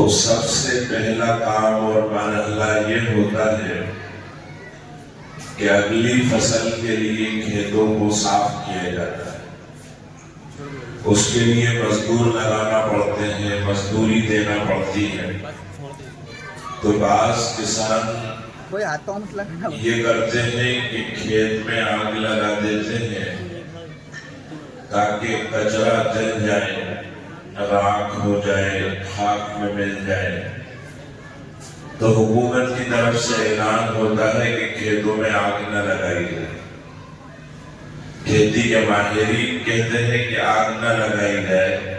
سب سے پہلا کام اور مرحلہ یہ ہوتا ہے کہ اگلی فصل کے لیے کھیتوں کو صاف کیا جاتا ہے۔ اس کے لیے مزدور لگانا پڑتے ہیں، مزدوری دینا پڑتی ہے۔ تو بعض کسان یہ کرتے ہیں کہ کھیت میں آگ لگا دیتے ہیں تاکہ کچرا جل جائے، راکھ ہو جائے، خاک میں مل جائے۔ تو حکومت کی طرف سے اعلان ہوتا ہے کہ کھیتوں میں آگ نہ لگائی جائے۔ کھیتی کے ماہرین کہتے ہیں کہ آگ نہ لگائی جائے۔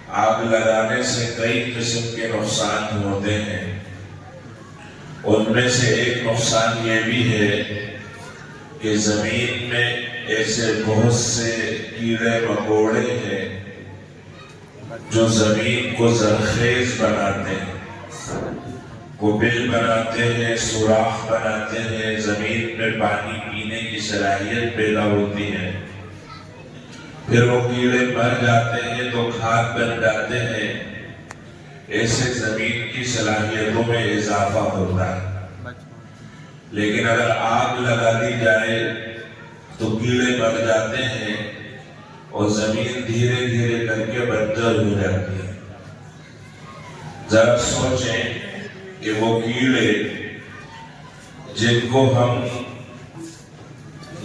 آگ لگانے سے کئی قسم کے نقصان ہوتے ہیں۔ ان میں سے ایک نقصان یہ بھی ہے کہ زمین میں ایسے بہت سے کیڑے مکوڑے ہیں جو زمین کو زرخیز بناتے ہیں، کوبل بناتے ہیں، سوراخ بناتے ہیں، زمین میں پانی پینے کی صلاحیت پیدا ہوتی ہے۔ پھر وہ کیڑے مر جاتے ہیں تو کھاد بن جاتے ہیں۔ ایسے زمین کی صلاحیتوں میں اضافہ ہوتا ہے۔ لیکن اگر آگ لگا دی جائے تو کیڑے مر جاتے ہیں اور زمین دھیرے دھیرے کر کے بنجر ہو جاتی ہے۔ ذرا سوچیں کہ وہ کیڑے جن کو ہم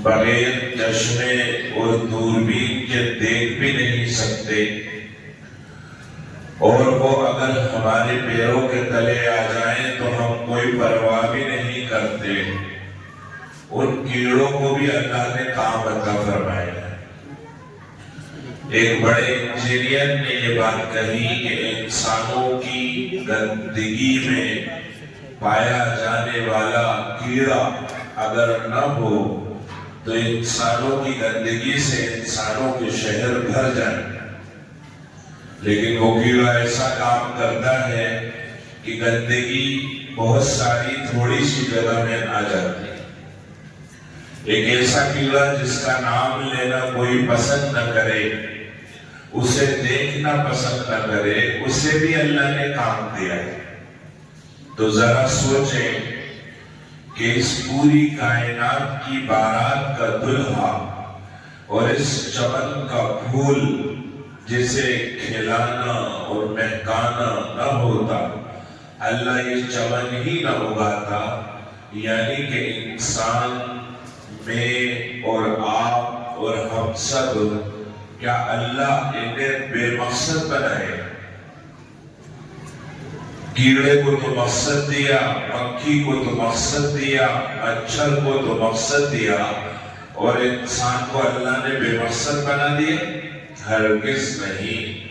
بغیر چشمے اور دوربین کے دیکھ بھی نہیں سکتے، اور وہ اگر ہمارے پیروں کے تلے آ جائیں تو ہم کوئی پرواہ بھی نہیں کرتے، ان کیڑوں کو بھی اللہ نے کام عطا فرمایا ہے۔ ایک بڑے انجینئر نے یہ بات کہی کہ انسانوں کی گندگی میں پایا جانے والا کیڑا اگر نہ ہو تو انسانوں کی گندگی سے انسانوں کے شہر بھر جائیں۔ لیکن وہ کیڑا ایسا کام کرتا ہے کہ گندگی بہت ساری تھوڑی سی جگہ میں آ جاتی ہے۔ ایک ایسا کیڑا جس کا نام لینا کوئی پسند نہ کرے، اسے دیکھنا پسند نہ کرے، اسے بھی اللہ نے کام دیا ہے۔ تو ذرا سوچیں کہ اس پوری کائنات کی بارات کا دلہا اور اس چمن کا پھول جسے کھلانا اور مہکانا نہ ہوتا، اللہ یہ چمن ہی نہ اگاتا، یعنی کہ انسان میں اور آپ اور ہم سب، کیا اللہ انہیں بے مقصد بنائے؟ کیڑے کو تو مقصد دیا، مکھی کو تو مقصد دیا، مچھر کو تو مقصد دیا، اور انسان کو اللہ نے بے مقصد بنا دیا؟ ہرگز نہیں۔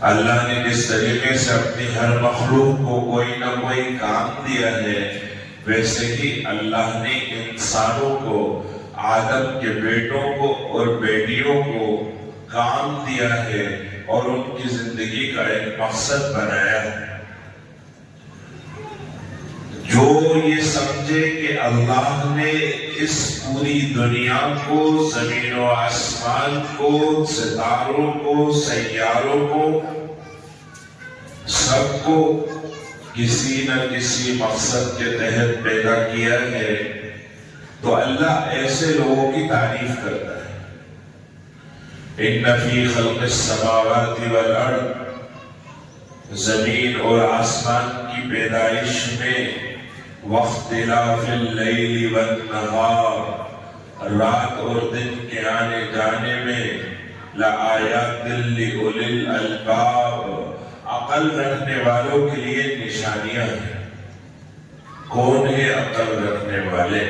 اللہ نے جس طریقے سے اپنی ہر مخلوق کو کوئی نہ کوئی کام دیا ہے، ویسے ہی اللہ نے انسانوں کو، آدم کے بیٹوں کو اور بیٹیوں کو کام دیا ہے اور ان کی زندگی کا ایک مقصد بنایا ہے۔ جو یہ سمجھے کہ اللہ نے اس پوری دنیا کو، زمین و آسمان کو، ستاروں کو، سیاروں کو، سب کو کسی نہ کسی مقصد کے تحت پیدا کیا ہے، تو اللہ ایسے لوگوں کی تعریف کرتا ہے۔ ان فی خلق السماوات والارض، زمین اور آسمان کی پیدائش میں، واختلاف اللیل والنہار، رات اور دن کے آنے جانے میں، لآیات لأولی الالباب، عقل رکھنے والوں کے لیے نشانیاں ہیں۔ کون ہے عقل رکھنے والے؟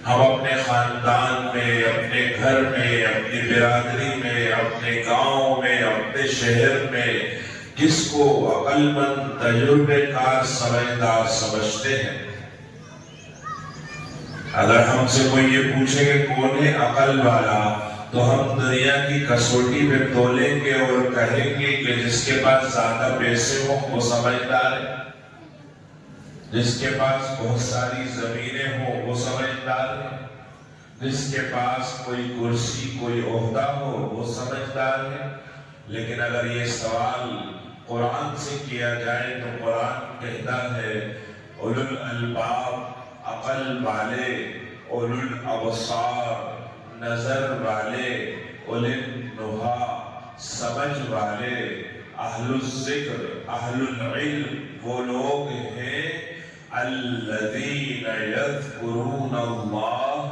ہم اپنے خاندان میں، اپنے گھر میں، اپنی برادری میں، اپنے گاؤں میں، اپنے شہر میں کس کو عقل مند، تجربے کار، سمجھدار سمجھتے ہیں؟ اگر ہم سے کوئی یہ پوچھے کہ کون ہے عقل والا، تو ہم دنیا کی کسوٹی پہ تولیں گے اور کہیں گے کہ جس کے پاس زیادہ پیسے ہوں وہ سمجھدار ہے، جس کے پاس بہت ساری زمینیں ہوں وہ سمجھدار ہے، جس کے پاس کوئی کرسی، کوئی عہدہ ہو وہ سمجھدار ہے۔ لیکن اگر یہ سوال قرآن سے کیا جائے تو قرآن کہتا ہے اولو الالباب، عقل والے، اولو الابصار، نظر والے، اولو النہا، سمجھ والے، اہل الذکر، اہل العلم وہ لوگ ہیں الذین یذکرون اللہ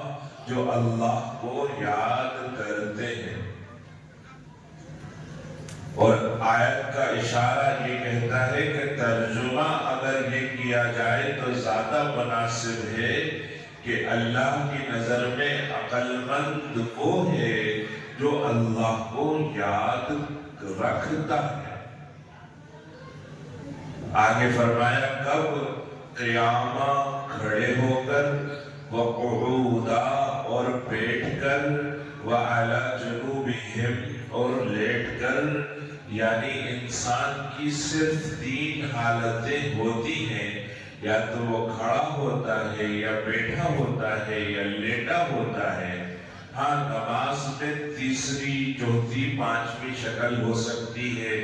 جو اللہ کو یاد کرتے ہیں۔ اور آیت کا اشارہ یہ کہتا ہے کہ ترجمہ اگر یہ کیا جائے تو زیادہ مناسب ہے کہ اللہ کی نظر میں عقل مند وہ ہے جو اللہ کو یاد رکھتا ہے۔ آگے فرمایا کب؟ قیامہ کھڑے ہو کر، وقعودا اور بیٹھ کر، وعلی جنوبہم اور لیٹ کر، یعنی انسان کی صرف 3 حالتیں ہوتی ہیں، یا تو وہ کھڑا ہوتا ہے، یا بیٹھا ہوتا ہے، یا لیٹا ہوتا ہے۔ ہاں نماز میں تیسری، چوتھی، پانچویں شکل ہو سکتی ہے،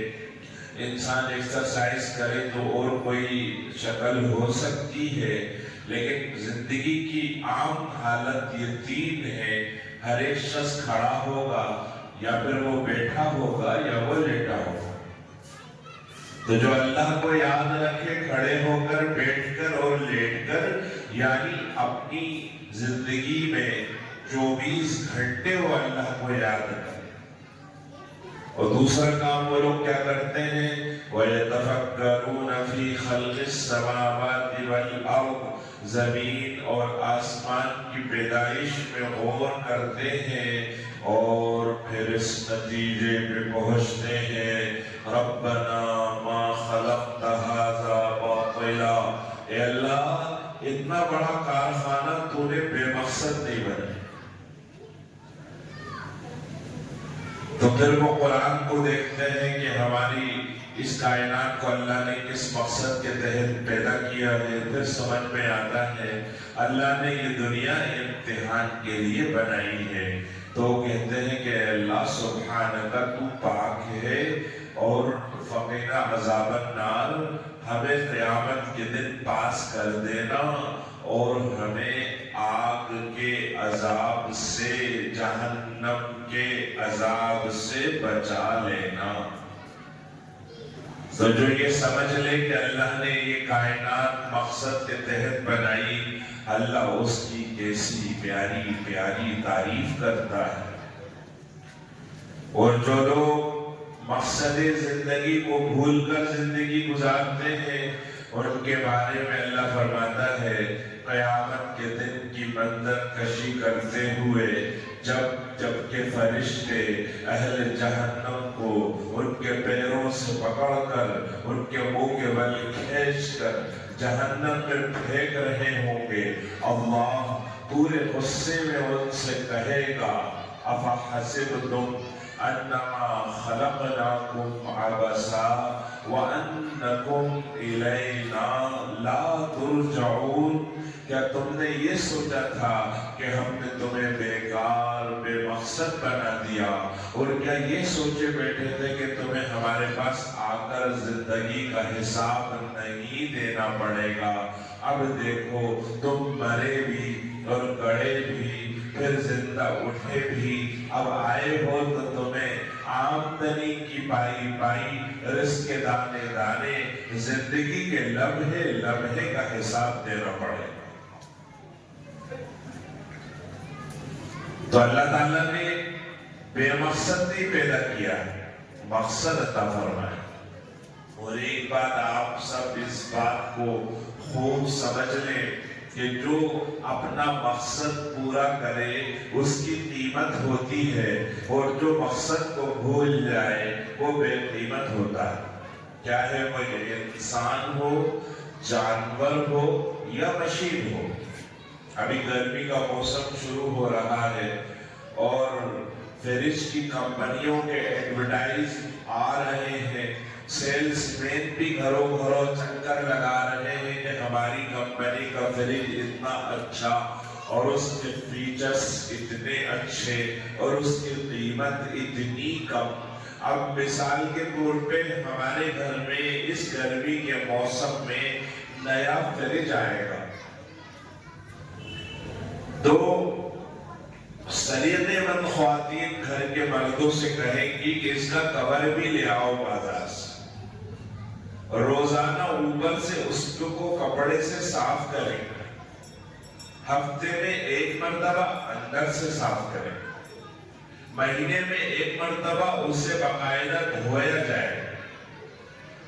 انسان ایکسرسائز کرے تو اور کوئی شکل ہو سکتی ہے، لیکن زندگی کی عام حالت یہ 3 ہے۔ ہر ایک شخص کھڑا ہوگا، یا پھر وہ بیٹھا ہوگا، یا وہ لیٹا ہوگا۔ تو جو اللہ کو یاد رکھے کھڑے ہو کر، بیٹھ کر اور لیٹ کر، یعنی اپنی زندگی میں 24 گھنٹے وہ اللہ کو یاد رکھے۔ اور دوسرا کام وہ لوگ کیا کرتے ہیں؟ وَيَتَفَكَّرُونَ فِي خَلْقِ السَّمَاوَاتِ وَالْأَرْضِ، زمین اور آسمان کی پیدائش میں غور کرتے ہیں، اور پھر اس نتیجے پہ پہنچتے ہیں ربنا ما خلقت هذا باطلا، اے اللہ اتنا بڑا کارخانہ تو نے بے مقصد نہیں بنایا۔ تو پھر وہ قرآن کو دیکھتے ہیں کہ ہماری اس کائنات کو اللہ نے کس مقصد کے تحت پیدا کیا ہے، پھر سمجھ میں آتا ہے اللہ نے یہ دنیا امتحان کے لیے بنائی ہے۔ تو کہتے ہیں کہ اللہ سبحانہ تو پاک ہے، اور فقینا عذاب النار، ہمیں قیامت کے دن پاس کر دینا اور ہمیں آگ کے عذاب سے، جہنم کے عذاب سے بچا لینا۔ تو جو یہ سمجھ لے کہ اللہ نے یہ کائنات مقصد کے تحت بنائی، اللہ اس کی کیسی پیاری پیاری تعریف کرتا ہے۔ اور جو لوگ مقصد زندگی کو بھول کر زندگی گزارتے ہیں، ان کے بارے میں اللہ فرماتا ہے قیامت کے دن کی منظر کشی کرتے ہوئے، جب کہ فرشتے اہل جہنم کو ان کے پیروں سے پکڑ کر، ان کے منہ کے بل کھینچ کر جہنم میں پھینک رہے ہوں گے، اللہ پورے غصے میں ان سے کہے گا افحسبتم انما خلقناکم عبثا وانکم الینا لا ترجعون، کیا تم نے یہ سوچا تھا کہ ہم نے تمہیں بیکار بے مقصد بنا دیا، اور کیا یہ سوچے بیٹھے تھے کہ تمہیں ہمارے پاس آ کر زندگی کا حساب نہیں دینا پڑے گا؟ اب دیکھو تم مرے بھی اور گڑے بھی، پھر زندہ اٹھے بھی، اب آئے ہو تو تمہیں آمدنی کی پائی پائی، رزق کے دانے دانے، زندگی کے لمحے لمحے کا حساب دینا پڑے گا۔ تو اللہ تعالیٰ نے بے مقصد نہیں پیدا کیا، مقصد عطا فرمایا۔ اور ایک بات آپ سب اس بات کو خوب سمجھ لیں کہ جو اپنا مقصد پورا کرے اس کی قیمت ہوتی ہے، اور جو مقصد کو بھول جائے وہ بے قیمت ہوتا ہے۔ کیا ہے وہ؟ یہ انسان ہو، جانور ہو یا مشین ہو۔ ابھی گرمی کا موسم شروع ہو رہا ہے، اور فریج کی کمپنیوں کے ایڈورٹائز آ رہے ہیں، سیلز مین بھی گھروں گھروں چکر لگا رہے ہیں کہ ہماری کمپنی کا فریج اتنا اچھا، اور اس کے فیچرز اتنے اچھے، اور اس کی قیمت اتنی کم۔ اب مثال کے طور پہ ہمارے گھر میں اس گرمی کے موسم میں نیا فریج آئے گا تو شریعت مند خواتین گھر کے مردوں سے کہیں گی کہ اس کا کور بھی لے آؤ بازار سے، روزانہ اوپر سے اس کو کپڑے سے صاف کریں، ہفتے میں 1 مرتبہ اندر سے صاف کریں، مہینے میں 1 مرتبہ اسے باقاعدہ دھویا جائے،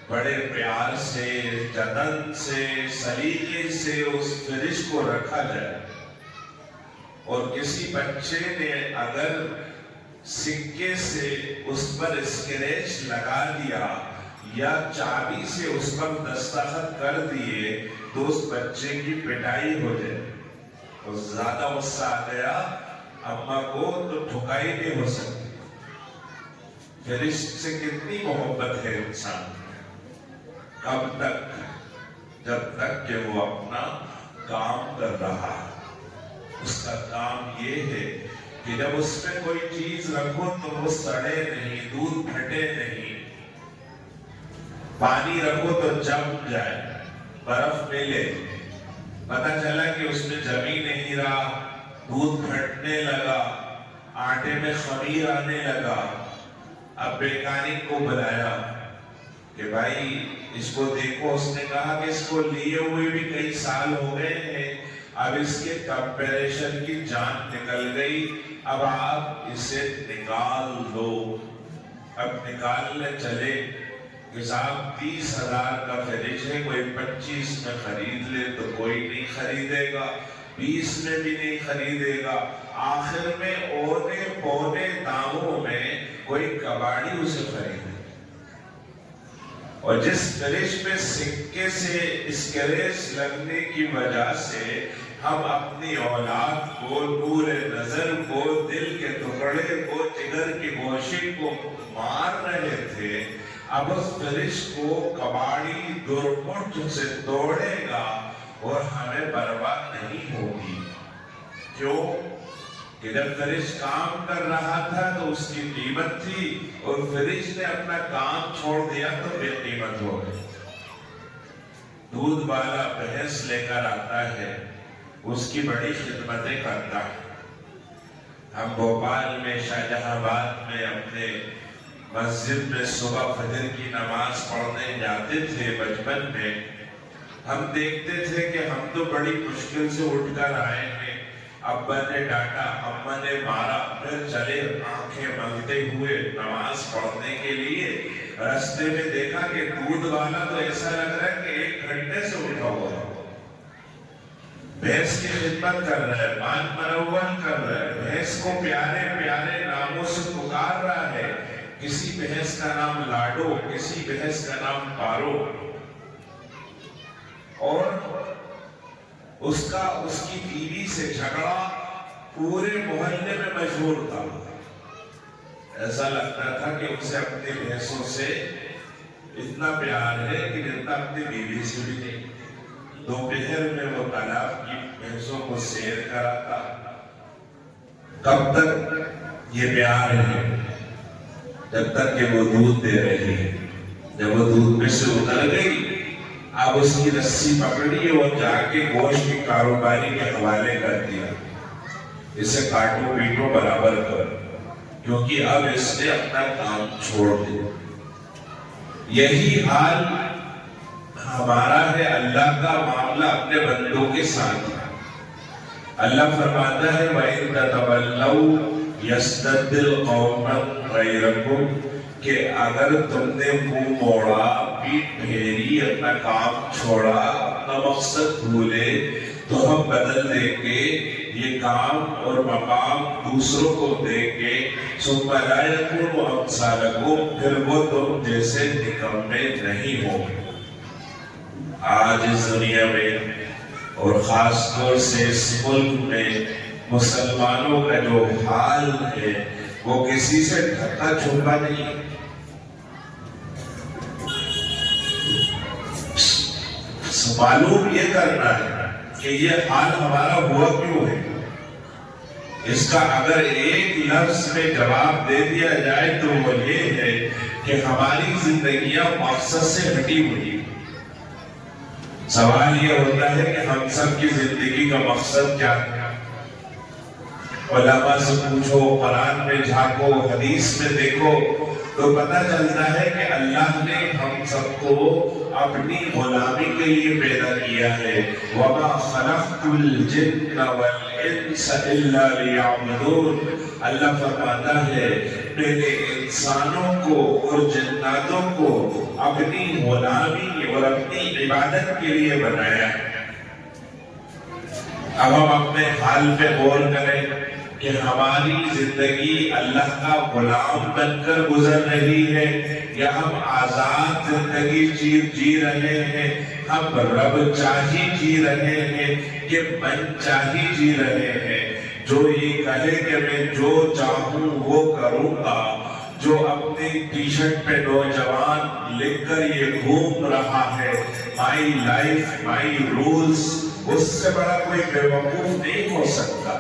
بڑے پیار سے، جتن سے، سلیقے سے اس فریج کو رکھا جائے، اور کسی بچے نے اگر سکے سے اس پر اسکریچ لگا دیا یا چابی سے اس پر دستخط کر دیے تو اس بچے کی پٹائی ہو جائے، اور زیادہ غصہ آ گیا اماں کو تو ٹھکائی نہیں ہو سکتی۔ فریج سے کتنی محبت ہے انسان، کب تک؟ جب تک کہ وہ اپنا کام کر رہا ہے۔ اس کا کام یہ ہے کہ جب اس میں کوئی چیز رکھو تو وہ سڑے نہیں، دودھ پھٹے نہیں، پانی رکھو تو جم جائے، برف ملے، پتہ چلا کہ اس میں جمی نہیں رہا، دودھ پھٹنے لگا، آٹے میں خمیر آنے لگا۔ اب میکینک کو بلایا کہ بھائی اس کو دیکھو، اس نے کہا کہ اس کو لیے ہوئے بھی کئی سال ہو گئے ہیں، اب اس کے کمپریشن کی جان نکل گئی، اب آپ اسے نکال دو۔ اب نکالنے چلے کہ صاحب 30,000 کا فریج ہے، کوئی 25 میں خرید لے تو کوئی نہیں خریدے گا، 20 میں بھی نہیں خریدے گا، آخر میں اونے پونے داموں میں کوئی کباڑی اسے خریدے۔ اور جس فریج پہ سکے سے اسکریچ لگنے کی وجہ سے ہم اپنی اولاد کو، نور نظر کو، دل کے ٹکڑے کو، جگر کی گوشت کو مار رہے تھے، اب اس فریج کو کباڑی دورمٹ سے توڑے گا اور ہمیں برباد نہیں ہوگی۔ کیوں؟ کہ جب فریج کام کر رہا تھا تو اس کی قیمت تھی، اور فریج نے اپنا کام چھوڑ دیا تو بے قیمت ہو گئی۔ دودھ والا بھینس لے کر آتا ہے، اس کی بڑی خدمتیں کرتا ہے۔ ہم بھوپال میں، شاہجہاں آباد میں اپنے مسجد میں صبح فجر کی نماز پڑھنے جاتے تھے بچپن میں، ہم دیکھتے تھے کہ ہم تو بڑی مشکل سے اٹھ کر آئے ہیں، ابا نے ڈانٹا، اماں نے مارا، پھر چلے آنکھیں ملتے ہوئے نماز پڑھنے کے لیے، راستے میں دیکھا کہ دودھ والا تو ایسا لگ رہا ہے کہ 1 گھنٹے سے اٹھا ہوا ہے، بھینس کی خدمت کر رہا ہے، مان مرون کر رہا ہے، بھینس کو پیارے پیارے ناموں سے پکار رہا ہے، کسی بھینس کا نام لاڈو، کسی بھینس کا نام پارو، اور اس کی بیوی سے جھگڑا پورے محلے میں مشہور تھا۔ ایسا لگتا تھا کہ اسے اپنی بھینسوں سے اتنا پیار ہے کہ جتنا اپنی بیوی سے بھی نہیں۔ دوپہر میں وہ تالاب کی بھینسوں کو سیر کراتا۔ کب تک یہ پیار ہے؟ جب تک کہ وہ دودھ دے رہی ہے۔ جب وہ دودھ میں سے اتر گئی، اب اس کی رسی پکڑی اور جا کے گوشت کی کاروباری کے حوالے کر دیا، اسے کاٹو پیٹو برابر کر، کیونکہ اب اس نے اپنا کام چھوڑ دیا۔ یہی حال ہمارا ہے اللہ کا معاملہ اپنے بندوں کے ساتھ۔ اللہ فرماتا ہے وَإِن تَتَوَلَّوْا يَسْتَبْدِلْ قَوْمًا غَيْرَكُمْ، کہ اگر تم نے منہ موڑا، پیٹ پھیری، اپنا کام چھوڑا، اپنا مقصد بھولے، تو ہم بدل دیں گے یہ کام اور مقام دوسروں کو دیں گے، ثُمَّ لَا يَكُونُ أَمْثَالَكُمْ، پھر وہ تم جیسے نکمے نہیں ہوں۔ آج اس دنیا میں اور خاص طور سے اس ملک میں مسلمانوں کا جو حال ہے وہ کسی سے ڈھکا چھپا نہیں۔ معلوم یہ کرنا ہے کہ یہ حال ہمارا ہوا کیوں ہے، اس کا اگر ایک لفظ میں جواب دے دیا جائے تو وہ یہ ہے کہ ہماری زندگیاں مقصد سے ہٹی ہوئی۔ سوال یہ ہوتا ہے کہ ہم سب کی زندگی کا مقصد کیا ہے؟ علماء سے پوچھو، قرآن میں جھانکو، حدیث میں دیکھو تو پتہ چلتا ہے کہ اللہ نے ہم سب کو اپنی غلامی کے لیے پیدا کیا ہے۔ وَمَا خَلَقْتُ الْجِنَّ وَالْإِنسَ إِلَّا لِيَعْبُدُونَ۔ اللہ فرماتا ہے میں نے انسانوں کو اور جناتوں کو اپنی غلامی اور اپنی عبادت کے لیے بنایا ہے۔ اب ہم اپنے حال پہ غور کریں کہ ہماری زندگی اللہ کا غلام بن کر گزر رہی ہے یا ہم آزاد زندگی جی رہے ہیں، ہم رب چاہی جی رہے ہیں کہ من چاہی جی رہے ہیں۔ جو یہ کہے کہ میں جو چاہوں وہ کروں گا، جو اپنی ٹی شرٹ پہ نوجوان لکھ کر یہ گھوم رہا ہے مائی لائف مائی رولز، اس سے بڑا کوئی بے وقوف نہیں ہو سکتا۔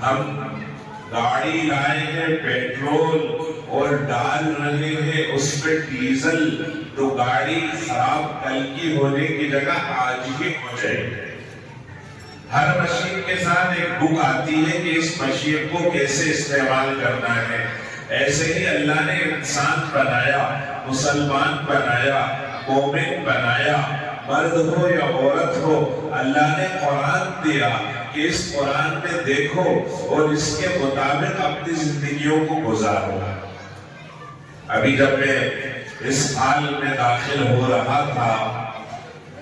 ہم گاڑی لائے ہیں پیٹرول اور ڈال رہے ہیں اس پہ ڈیزل، تو گاڑی خراب کل کی ہونے کی جگہ آج ہی ہو جائے۔ ہر مشین کے ساتھ ایک بک آتی ہے کہ اس مشین کو کیسے استعمال کرنا ہے۔ ایسے ہی اللہ نے انسان بنایا، مسلمان بنایا، مومن بنایا، مرد ہو یا عورت ہو، اللہ نے قرآن دیا کہ اس قرآن میں دیکھو اور اس کے مطابق اپنی زندگیوں کو گزارو۔ ابھی جب میں اس حال میں داخل ہو رہا تھا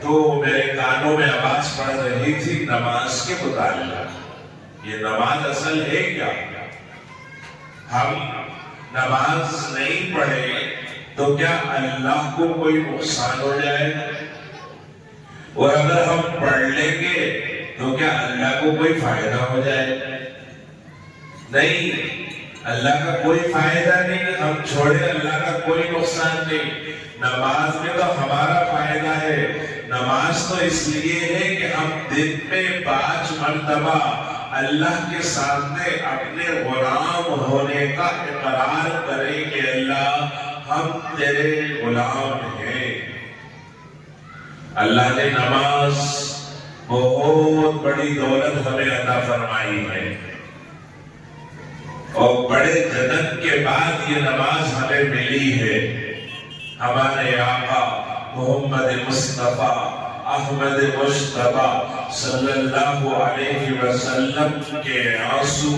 تو میرے کانوں میں آواز پڑ رہی تھی نماز کے متعلق۔ یہ نماز اصل ہے کیا؟ ہم نماز نہیں پڑھے تو کیا اللہ کو کوئی نقصان ہو جائے گا؟ اور اگر ہم پڑھ لیں گے تو کیا اللہ کو کوئی فائدہ ہو جائے گا؟ نہیں، اللہ کا کوئی فائدہ نہیں، ہم چھوڑے اللہ کا کوئی نقصان نہیں۔ نماز میں تو ہمارا فائدہ ہے۔ نماز تو اس لیے ہے کہ ہم دن میں 5 مرتبہ اللہ کے سامنے اپنے غلام ہونے کا اقرار کریں کہ اللہ ہم تیرے غلام ہیں۔ اللہ نے نماز بہت بڑی دولت ہمیں عطا فرمائی ہے، اور بڑے جنت کے بعد یہ نماز ہمیں ملی ہے۔ ہمارے آقا محمد مصطفیٰ احمد مجتبیٰ صلی اللہ علیہ وسلم کے آنسو،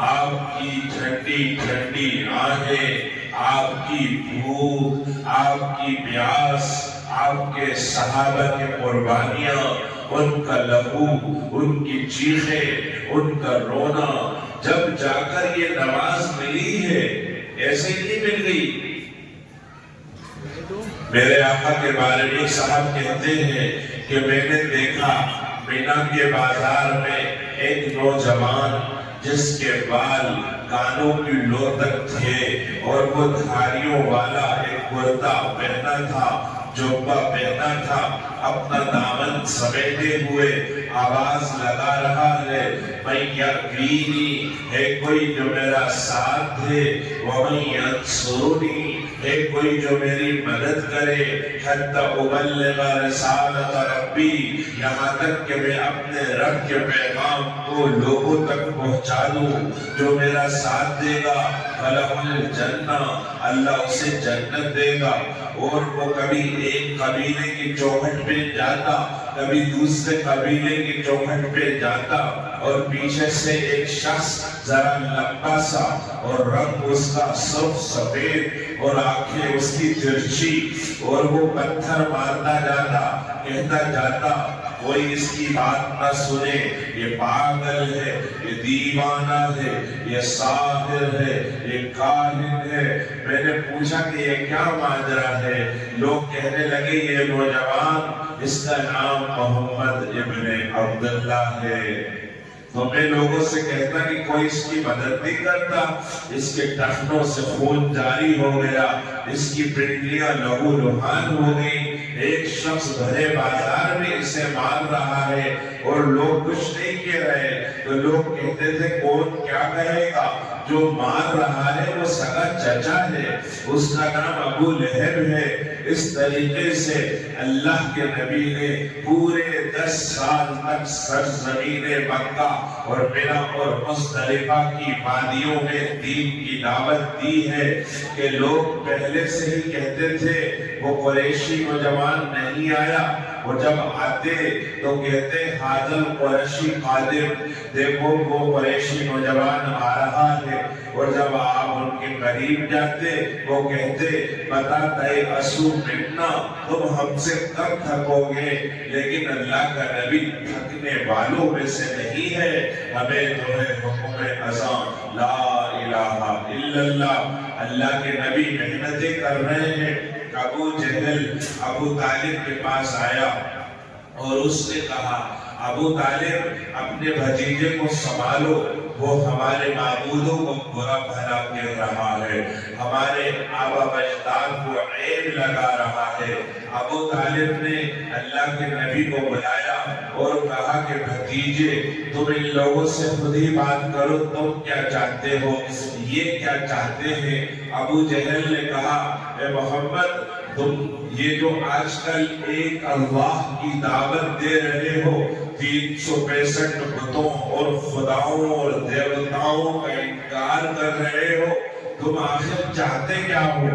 آپ کی ٹھنڈی ٹھنڈی آہیں، آپ کی بھوک، آپ کی پیاس، آپ کے صحابہ کی قربانیاں، ان کا لہو، ان کی چیخیں، ان کا رونا، جب جا کر یہ نماز ملی ہے، ایسے ہی نہیں مل گئی۔ میرے آقا کے بارے میں صاحب کہتے ہیں کہ میں نے دیکھا مینا کے بازار میں ایک نوجوان جس کے بال کانوں کی لو تک تھے اور وہ دھاریوں والا ایک کرتا پہنا تھا، جوبہ پہنا تھا، اپنا دامن سمیٹے ہوئے آواز لگا رہا ہے، میں یقینی ہے کوئی جو میرا ساتھ دے، وَمَن يَنصُرُنِي، ہے کوئی جو میری مدد کرے، حَتَّى أُبَلِّغَ رِسَالَةَ رَبِّي، یہاں تک کہ میں اپنے رب کے پیغام کو لوگوں تک پہنچا دوں۔ جو میرا ساتھ دے گا فَلَهُ الْجَنَّةُ، اللہ اسے جنت دے گا۔ اور وہ کبھی ایک قبیلے کی چوکھٹ پہ جاتا، کبھی دوسرے قبیلے کی چوکھٹ پہ جاتا، اور پیچھے سے ایک شخص ذرا لمبا سا اور رنگ اس کا سرخ سفید اور آنکھیں اس کی ترچھی، اور وہ پتھر مارتا جاتا، کہتا جاتا کوئی اس کی بات نہ سنے، یہ پاگل ہے، یہ دیوانہ ہے، یہ ساحر ہے، یہ کاہن ہے۔ میں نے پوچھا کہ یہ کیا ماجرا ہے؟ لوگ کہنے لگے یہ نوجوان، اس کا نام محمد ابن عبداللہ ہے۔ تو میں لوگوں سے کہتا کہ کوئی اس کی مدد نہیں کرتا، اس کے ٹخنوں سے خون جاری ہو گیا، اس کی پنڈلیاں لہو لہان ہو گئی، ایک شخص بھرے بازار میں اسے مار رہا ہے اور لوگ کچھ نہیں کہہ رہے تو لوگ کہتے تھے کون کیا کہے گا، جو مار رہا ہے وہ سگا چچا ہے، اس کا نام ابو لہب ہے۔ اس طریقے سے اللہ کے نبی نے پورے 10 سال تک سرزمین مکہ اور مینا اور مزدلفہ کی وادیوں میں دین کی دعوت دی ہے کہ لوگ پہلے سے ہی کہتے تھے وہ قریشی نوجوان نہیں آیا، اور جب آتے تو کہتے حاضر قریشی قادم، دیکھو وہ قریشی نوجوان آ رہا ہے، اور جب آپ ان کے قریب جاتے وہ کہتے بتا تے اسو مٹنا، تم ہم سے کب تھکو گے، لیکن اللہ کا نبی تھکنے والوں میں سے نہیں ہے، ہمیں تمہیں حکم اذان لا الہ الا اللہ۔ اللہ کے نبی محنتیں کر رہے ہیں، ابو جہل ابو طالب کے پاس آیا اور اس نے کہا ابو طالب اپنے بھتیجے کو سنبھالو، وہ ہمارے معبودوں کو برا بھلا کہہ رہا ہے، ہمارے آبا اجداد کو عیب لگا رہا ہے۔ ابو طالب نے اللہ کے نبی کو بلایا اور کہا کہ بھتیجے تم ان لوگوں سے خود ہی بات کرو، تم کیا چاہتے ہو، یہ کیا چاہتے ہیں؟ ابو جہل نے کہا اے محمد تم یہ جو آج کل ایک اللہ کی دعوت دے رہے ہو، 365 بتوں اور خداؤں اور دیوتاؤں کا انکار کر رہے ہو، تم آخر چاہتے کیا ہو؟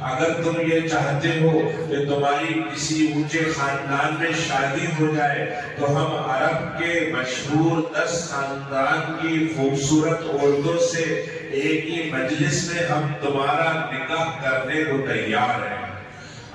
اگر تم یہ چاہتے ہو کہ تمہاری کسی اونچے خاندان میں شادی ہو جائے تو ہم عرب کے مشہور 10 خاندان کی خوبصورت عورتوں سے ایک ہی مجلس میں ہم تمہارا نکاح کرنے کو تیار ہیں۔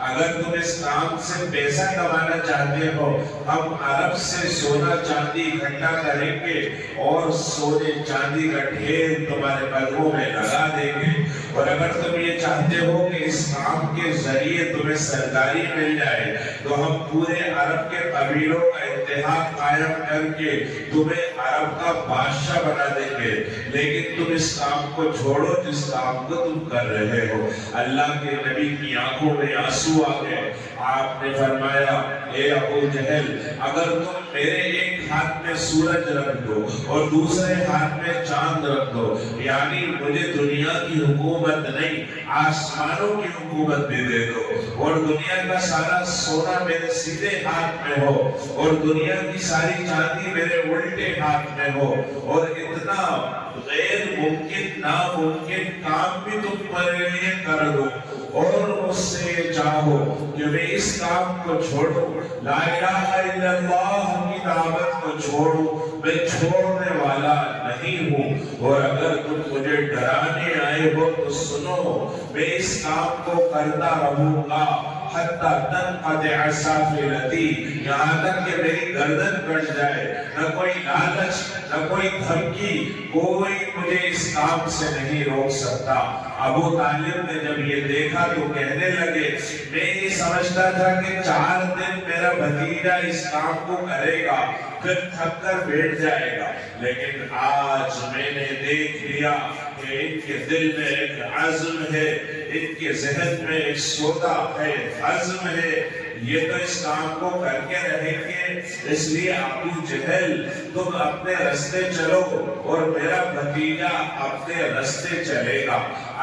اگر تم اس کام سے پیسہ کمانا چاہتے ہو ہم عرب سے سونا چاندی اکٹھا کریں گے اور سونے چاندی کا ڈھیر تمہارے قدموں میں لگا دیں گے، اور اگر تم یہ چاہتے ہو کہ اس کام کے ذریعے تمہیں سرکاری مل جائے تو ہم پورے عرب کے قبیلوں کا اتحاد قائم کر کے تمہیں عرب کا بادشاہ بنا دیں گے، لیکن تم اس کام کو چھوڑو جس کام کو تم کر رہے ہو۔ اللہ کے نبی کی آنکھوں میں آنسو آ گئے، آپ نے فرمایا اے ابو جہل اگر تم میرے ایک ہاتھ میں سورج رکھ دو اور دوسرے ہاتھ میں چاند رکھ دو، یعنی مجھے دنیا کی حکومت نہیں آسمانوں کی حکومت بھی دے دو، اور دنیا کا سارا سونا میرے سیدھے ہاتھ میں ہو اور دنیا کی ساری چاندی میرے الٹے ہاتھ میں ہو، اور اتنا غیر ممکن ناممکن کام بھی تم میرے لیے کر دو، اور مجھ سے چاہو کہ میں اس کام کو چھوڑوں، لا الہ الا اللہ کی دعوت کو چھوڑوں، میں چھوڑنے والا نہیں ہوں، اور اگر تم مجھے ڈرانے آئے ہو تو سنو میں اس کام کو کرتا رہوں گا حتی تنقطع سافلتی، یہاں تک کہ میری گردن کٹ جائے، نہ کوئی لالچ نہ کوئی دھمکی، کوئی مجھے اس کام سے نہیں روک سکتا۔ ابو طالب نے جب یہ دیکھا تو کہنے لگے میں یہ سمجھتا تھا کہ 4 دن میرا بھتیجا اس کام کو کرے گا پھر تھک کر بیٹھ جائے گا، لیکن آج میں نے دیکھ لیا کہ ان کے دل میں ایک عزم ہے، ان کے ذہن میں ایک سودا ہے، عزم ہے، یہ تو اس کام کو کر کے رہیں گے، اس لیے ابو جہل تم اپنے رستے چلو اور میرا بھتیجا اپنے رستے چلے گا۔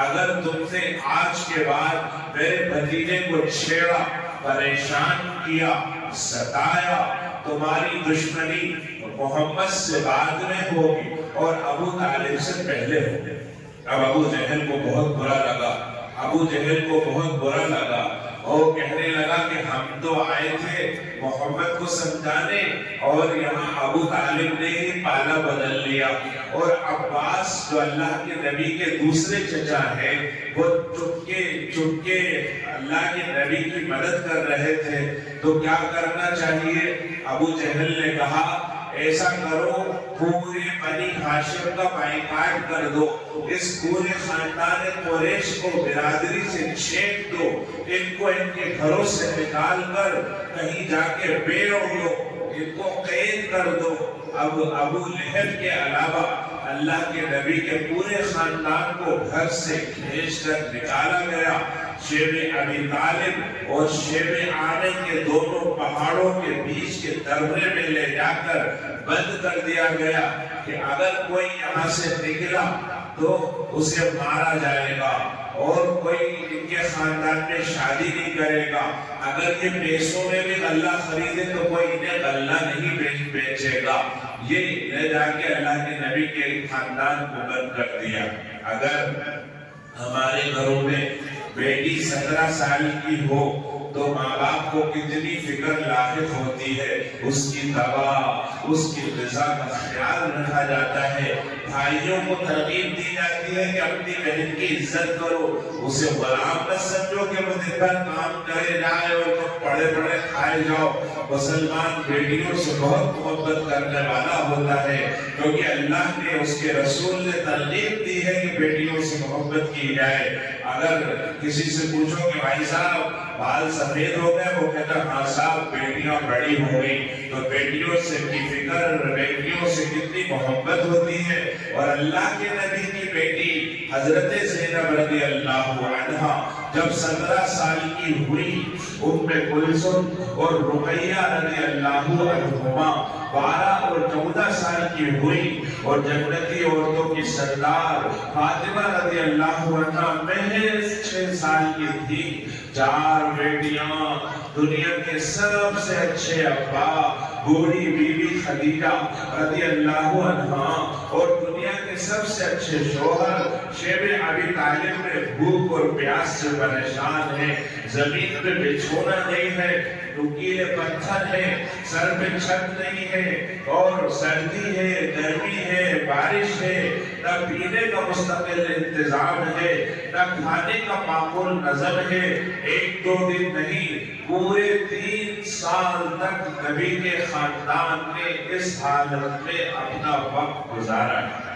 اگر تم نے آج کے بعد میرے بھتیجے کو چھیڑا، پریشان کیا، ستایا، تمہاری دشمنی محمد سے بعد میں ہوگی اور ابو طالب سے پہلے ہوگی۔ اب ابو جہل کو بہت برا لگا، ابو جہل کو بہت برا لگا، اور کہنے لگا کہ ہم تو آئے تھے محمد کو سمجھانے اور یہاں ابو طالب نے ہی پالا بدل لیا، اور عباس جو اللہ کے نبی کے دوسرے چچا ہیں وہ چپکے اللہ کے نبی کی مدد کر رہے تھے، تو کیا کرنا چاہیے؟ ابو جہل نے کہا ایسا کرو پورے بنی ہاشم کا بائیکاٹ کر دو، اس پورے خاندان قریش کو برادری سے چھینک دو، ان کو ان کے گھروں سے نکال کر کہیں جا کے بیڑ دو، ان کو قید کر دو۔ اب ابو لہب کے علاوہ اللہ کے نبی کے پورے خاندان کو گھر سے کھینچ کر نکالا گیا، شیب ابی طالب اور شیب عامر کے دونوں پہاڑوں کے بیچ کے درے میں لے جا کر بند کر دیا گیا کہ اگر کوئی یہاں سے نکلا تو اسے مارا جائے گا، اور کوئی ان کے خاندان میں شادی نہیں کرے گا، اگر یہ پیسوں میں بھی غلہ خریدے تو کوئی انہیں غلہ نہیں بیچے گا۔ یہ لے جا کے اللہ کے نبی کے خاندان کو بند کر دیا۔ اگر ہمارے گھروں میں بیٹی 17 سال کی ہو تو ماں باپ کو کتنی فکر لاحق ہوتی ہے، اس کی دوا، اس کی غذا کا خیال رکھا جاتا ہے، بھائیوں کو ترغیب دی جاتی ہے کہ اپنی بہن کی عزت کرو، اسے غلام نہ سمجھو کہ وہ دن بھر کام کرے جائے اور تم پڑے پڑے کھائے جاؤ۔ مسلمان بیٹیوں سے بہت محبت کرنے والا ہوتا ہے، کیونکہ اللہ نے، اس کے رسول نے ترغیب دی ہے کہ بیٹیوں سے محبت کی جائے۔ اگر کسی سے پوچھو کہ بھائی صاحب بال سفید ہو گئے، وہ کہتا ہاں صاحب بیٹیاں بڑی ہو گئی، تو بیٹیوں سے کی فکر، بیٹیوں سے کتنی محبت ہوتی ہے۔ اور اللہ کے نبی کی بیٹی حضرت زینب رضی اللہ عنہا جب 17 سال کی ہوئی، ام کلثوم اور رقیہ رضی اللہ عنہما 12 اور 14 سال کی ہوئی، اور جنتی عورتوں کی سردار فاطمہ رضی اللہ عنہا محض 6 سال کی تھی۔ 4 بیٹیاں، دنیا کے سب سے اچھے ابا، بوڑھی بی بی خدیجہ رضی اللہ عنہا، اور دنیا کے سب سے اچھے شوہر شیب ابی طالب میں بھوک اور پیاس سے پریشان ہیں، زمین پہ بچھونا نہیں ہے، نوکیلے پتھر ہے، سر پہ چھت نہیں ہے، اور سردی ہے، گرمی ہے، بارش ہے، نہ پینے کا مستقل انتظام ہے، نہ کھانے کا معقول نظم ہے۔ 1-2 دن نہیں، پورے 3 سال تک نبی کے خاندان نے اس حالت میں اپنا وقت گزارا ہے۔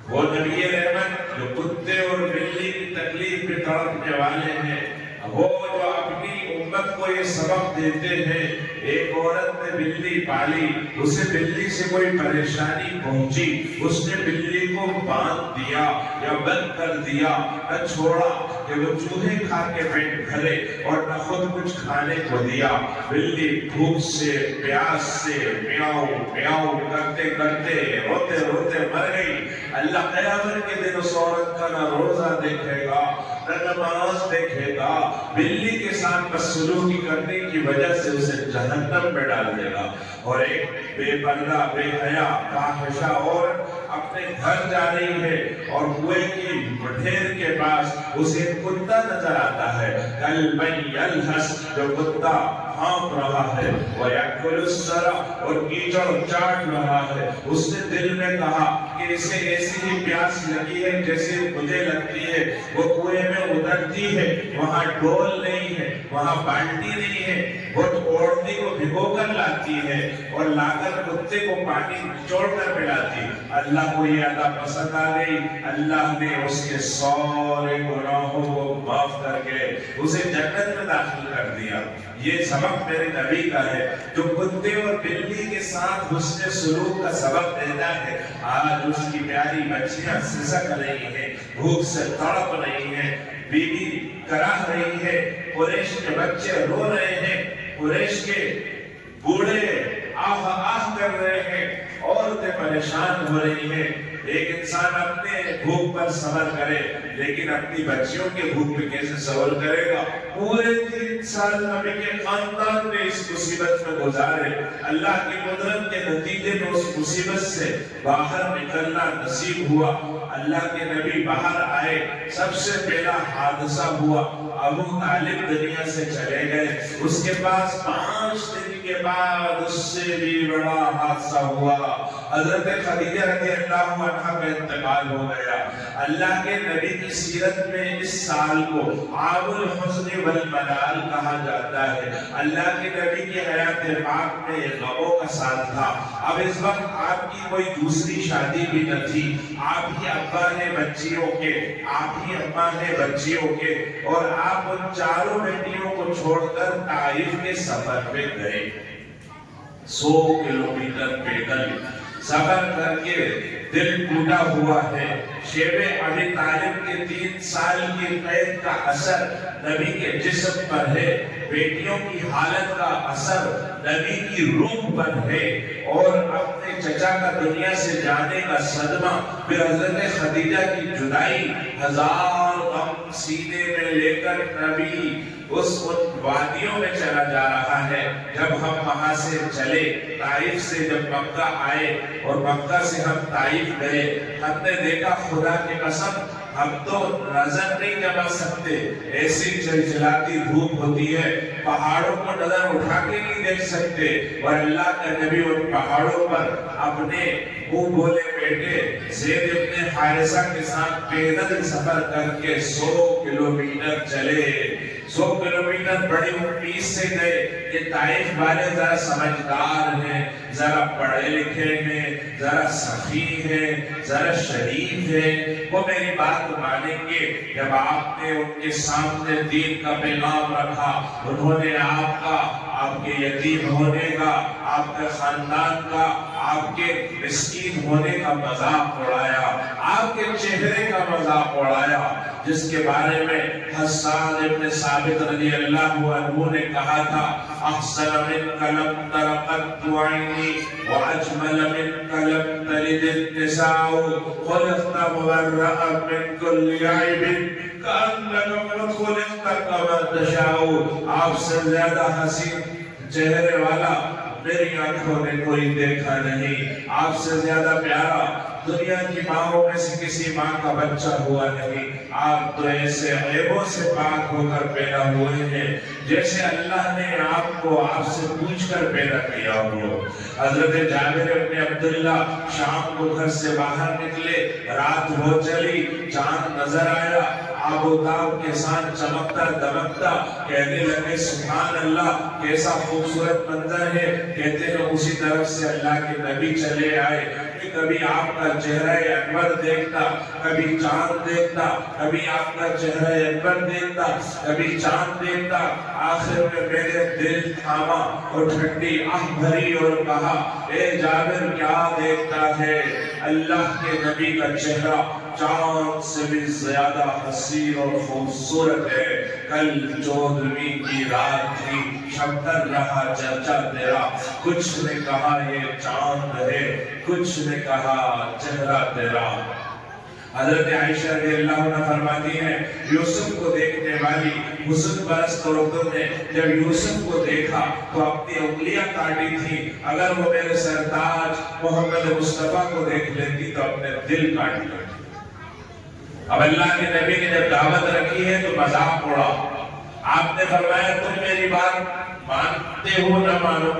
وہ نبی رحمت جو کتے اور بلی کی تکلیف پہ تڑپنے والے ہیں، وہ جو اپنی امت کو یہ سبق دیتے ہیں۔ ایک عورت نے بلی پالی، اسے بلی سے کوئی پریشانی پہنچی، اس نے بلی کو باندھ دیا یا بند کر دیا، نہ چھوڑا کہ وہ چوہے کھا کے پیٹ بھرے، اور نہ خود کچھ کھانے کو دیا۔ بلی بھوک سے، پیاس سے میاؤ میاؤ کرتے کرتے، روتے روتے مر گئی۔ اللہ قیامت کے دن اس عورت کا نہ روزہ دیکھے گا، نہ نماز دیکھے گا، بلی کے ساتھ بدسلوکی کرنے کی وجہ سے اسے جہنم میں ڈال دے گا۔ اور ایک بے پردہ، بے حیا، فاحشہ عورت اپنے گھر جا رہی ہے، اور کنویں کی ڈھیر کے پاس اسے کتا نظر آتا ہے، کلبن یلہس، جو کتا ہانپ رہا ہے، وَيَأْكُلُ السَّرَ، اور کیچڑ چاٹ رہا ہے۔ اس نے دل میں کہا کہ اسے ایسی ہی پیاس لگی ہے جیسے مجھے لگتی ہے۔ وہ کنویں میں اترتی ہے، وہاں ڈول نہیں ہے، وہاں بالٹی نہیں ہے، وہ اوڑھنی کو بھگو کر لاتی ہے اور لا کر کتے کو پانی نچوڑ کر پلاتی۔ اللہ کو یہ ادا پسند آ گئی، اللہ نے اس کے سارے گناہوں کو معاف کر کے اسے جنت میں داخل کر دیا۔ یہ سبق میرے نبی کا ہے، جو کتے اور بلی کے ساتھ حسن سلوک کا سبق دیتا ہے۔ آج اس کی پیاری بچیاں سسک رہی ہیں، بھوک سے تڑپ رہی ہیں، بیوی کراہ رہی ہے، قریش کے بچے رو رہے ہیں، قریش کے بوڑھے آہ آہ کر رہے ہیں، عورتیں پریشان ہو رہی ہیں۔ ایک انسان اپنے بھوک پر صبر کرے، لیکن اپنی بچیوں کے بھوک پہ کیسے صبر کرے گا؟ پورے 3 سال نبی کے خاندان نے اس مصیبت میں گزارے۔ اللہ کی قدرت کے نتیجے میں اس مصیبت سے باہر نکلنا نصیب ہوا۔ اللہ کے نبی باہر آئے، سب سے پہلا حادثہ ہوا، ابو طالب دنیا سے چلے گئے۔ اس کے پاس 5 دن کے بعد اس سے بھی بڑا حادثہ ہوا، حضرت خدیجہ رضی اللہ عنہا کا انتقال ہو گیا۔ اللہ کے نبی کی سیرت میں اس سال کو عام الحزن والملال کہا جاتا ہے۔ اللہ کے نبی کی حیات پاک میں غموں کا سال تھا۔ اب اس وقت آپ کی کوئی دوسری شادی بھی نہ تھی، آپ ہی ابا ہیں بچیوں کے، آپ ہی اماں ہیں بچیوں کے، اور آپ ان 4 بیٹیوں کو چھوڑ کر طائف کے سفر پہ گئے۔ 100 کلومیٹر پیدل سفر کر کے دل ٹوٹا ہوا ہے۔ شیب ابی طالب کے 3 سال کی قید کا اثر نبی کے جسم پر ہے، بیٹیوں کی حالت کا اثر نبی کی روح پر ہے، اور اپنے چچا کا دنیا سے جانے کا صدمہ، پھر حضرت خدیجہ کی جدائی، 1000 غم سینے میں لے کر نبی ان وادیوں میں چلا جا رہا ہے۔ جب ہم وہاں سے چلے، طائف سے جب مکہ آئے اور مکہ سے ہم طائف گئے، ہم نے دیکھا خدا کی قسم ہم تو نظر نہیں جما سکتے، ایسی چلچلاتی دھوپ ہوتی ہے، پہاڑوں کو نظر اٹھا کے نہیں دیکھ سکتے، اور اللہ کا نبی ان پہاڑوں پر اپنے منہ بولے بیٹے زید ابن حارثہ کے ساتھ پیدل سفر کر کے 100 کلومیٹر چلے۔ 100 کلومیٹر بڑی امید سے گئے کہ طائف والے ذرا سمجھدار ہیں، ذرا پڑھے لکھے ہیں، ذرا سخی ہیں، ذرا شریف ہیں، وہ میری بات مانیں گے۔ جب آپ نے ان کے سامنے دین کا پیغام رکھا، انہوں نے آپ کے یتیم ہونے کا، آپ کے خاندان کا، آپ کے مسکین ہونے کا مذاق اڑایا، آپ کے چہرے کا مذاق اڑایا، جس کے بارے میں حسان ابن ثابت رضی اللہ عنہ نے کہا تھا، احسن منک لم تر قط عینی واجمل منک لم تلد النساء خلقت مبرأ من کل عیب کأنک قد خلقت کما تشاء۔ آپ سے زیادہ حسین چہرے والا میری آنکھوں نے کوئی دیکھا نہیں، آپ سے زیادہ پیارا دنیا کی ماں میں سے کسی ماں کا بچہ ہوا نہیں، آپ تو ایسے عیبوں سے پاک ہو کر پیدا ہوئے ہیں جیسے اللہ نے آپ کو آپ سے پوچھ کر پیدا کیا ہو۔ حضرت جابر بن عبداللہ شام کو گھر سے باہر نکلے، رات ہو چلی، چاند نظر آیا، آبوتاب کے ساتھ چمکتا دمکتا، کہنے لگے سبحان اللہ کیسا خوبصورت منظر ہے، کہتے ہیں اسی طرف سے اللہ کے نبی چلے آئے، کبھی آپ کا چہرہ انور دیکھتا، کبھی چاند دیکھتا، کبھی آپ کا چہرہ انور دیکھتا، کبھی چاند دیکھتا، آخر میں میرے دل تھاما اور ٹھنڈی آہ بھری اور کہا اے جابر کیا دیکھتا ہے؟ اللہ کے نبی کا چہرہ چاند سے بھی زیادہ حسین اور خوبصورت ہے۔ کل 14ویں کی رات تھی، چھپتر رہا چرچا تیرا، کچھ نے کہا یہ چاند ہے، کچھ نے کہا چہرہ تیرا۔ حضرت عائشہ رضی اللہ عنہ فرماتی ہیں یوسف کو دیکھنے والی حسن پرست عورتوں نے جب یوسف کو دیکھا تو اپنی انگلیاں کاٹی تھی، اگر وہ میرے سرتاج محمد مصطفیٰ کو دیکھ لیتی تو اپنے دل کاٹ لیتی۔ اب اللہ کے نبی نے جب دعوت رکھی ہے تو مذاق اڑا، آپ نے فرمایا تم میری بات مانتے ہو نہ مانو،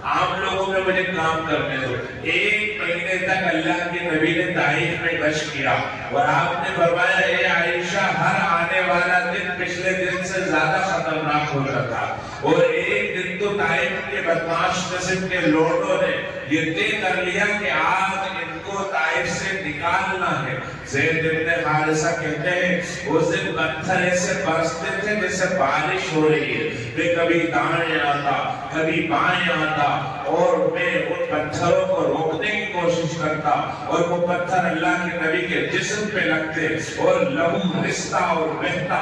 عام لوگوں میں مجھے کام کرنے دو۔ 1 مہینے تک اللہ کے نبی نے طائف میں گشت کیا، اور آپ نے فرمایا اے عائشہ ہر آنے والا دن پچھلے دن سے زیادہ خطرناک ہوتا تھا، اور ایک دن تو طائف کے بدماش قسم کے لوٹوں نے یہ طے کر لیا کہ آج ان کو طائف سے نکالنا ہے۔ زید ابن حارثہ کہتے ہیں اس دن پتھر ایسے برستے تھے جیسے بارش ہو رہی ہے، میں کبھی دائیں آتا کبھی بائیں آتا اور میں ان پتھروں کو روکنے کی کوشش کرتا، اور وہ پتھر اللہ کے نبی کے جسم پہ لگتے اور لہو رستا اور بہتا،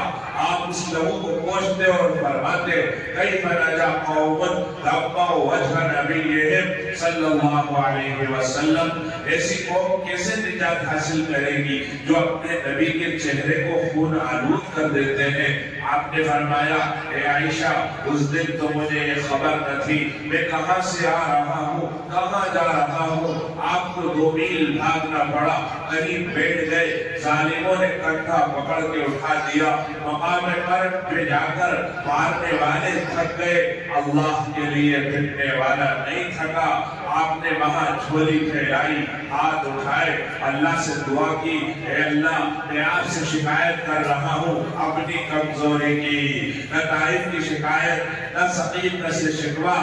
آپ اس لہو کو پوچھتے اور فرماتے کیف نجا قوم تبوا وجہ نبیہم صلی اللہ علیہ وسلم، ایسی قوم کیسے نجات حاصل کرے گی جو اپنے نبی کے چہرے کو خون آلود کر دیتے ہیں۔ آپ نے فرمایا اے عائشہ اس دن تو مجھے یہ خبر نہ تھی میں کہاں سے آ رہا ہوں کہاں جا رہا ہوں، آپ کو 2 میل بھاگنا پڑا، قریب بیٹھ گئے، ظالموں نے کندھا پکڑ کے اٹھا دیا، مقام مرگ پہ جا کر مارنے والے تھک گئے، اللہ کے لیے پھرنے والا نہیں تھکا۔ آپ نے وہاں جھولی پھیلائی، ہاتھ اٹھائے، اللہ سے دعا کی اے اللہ میں آپ سے شکایت کر رہا ہوں اپنی کمزوری کی، نہ طائف کی شکایت نہ ثقیف سے شکوہ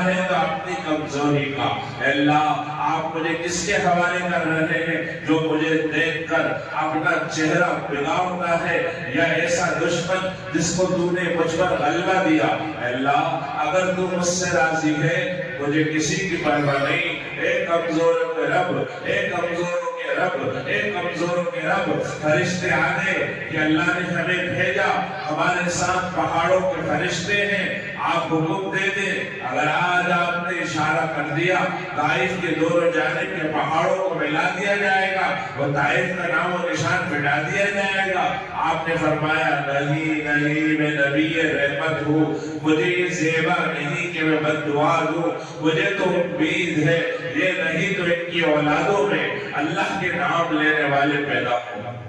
ہے تو اپنی کمزوری کا۔ اے اللہ آپ مجھے کس کے حوالے کر رہے ہیں جو مجھے دیکھ کر اپنا چہرہ بگاڑتا ہے، یا ایسا دشمن جس کو تو نے مجھ پر غلبہ دیا۔ اے اللہ اگر تو مجھ سے راضی ہے مجھے کسی کی پرواہ نہیں، اے کمزور رب، اے کمزوروں کے رب، اے کمزوروں کے رب، فرشتے آنے کہ اللہ نے ہمیں بھیجا، ہمارے ساتھ پہاڑوں کے فرشتے ہیں، آپ حکم دے دیں، اگر آج آپ نے اشارہ کر دیا طائف کے دونوں جانب کے پہاڑوں کو ملا دیا جائے گا، وہ طائف کا نام و نشان مٹا دیا جائے گا۔ آپ نے فرمایا نہیں نہیں، میں نبی رحمت ہوں، مجھے یہ زیبا نہیں کہ میں بد دعا دوں، مجھے تو امید ہے یہ نہیں تو ان کی اولادوں میں اللہ کے نام لینے والے پیدا ہوں۔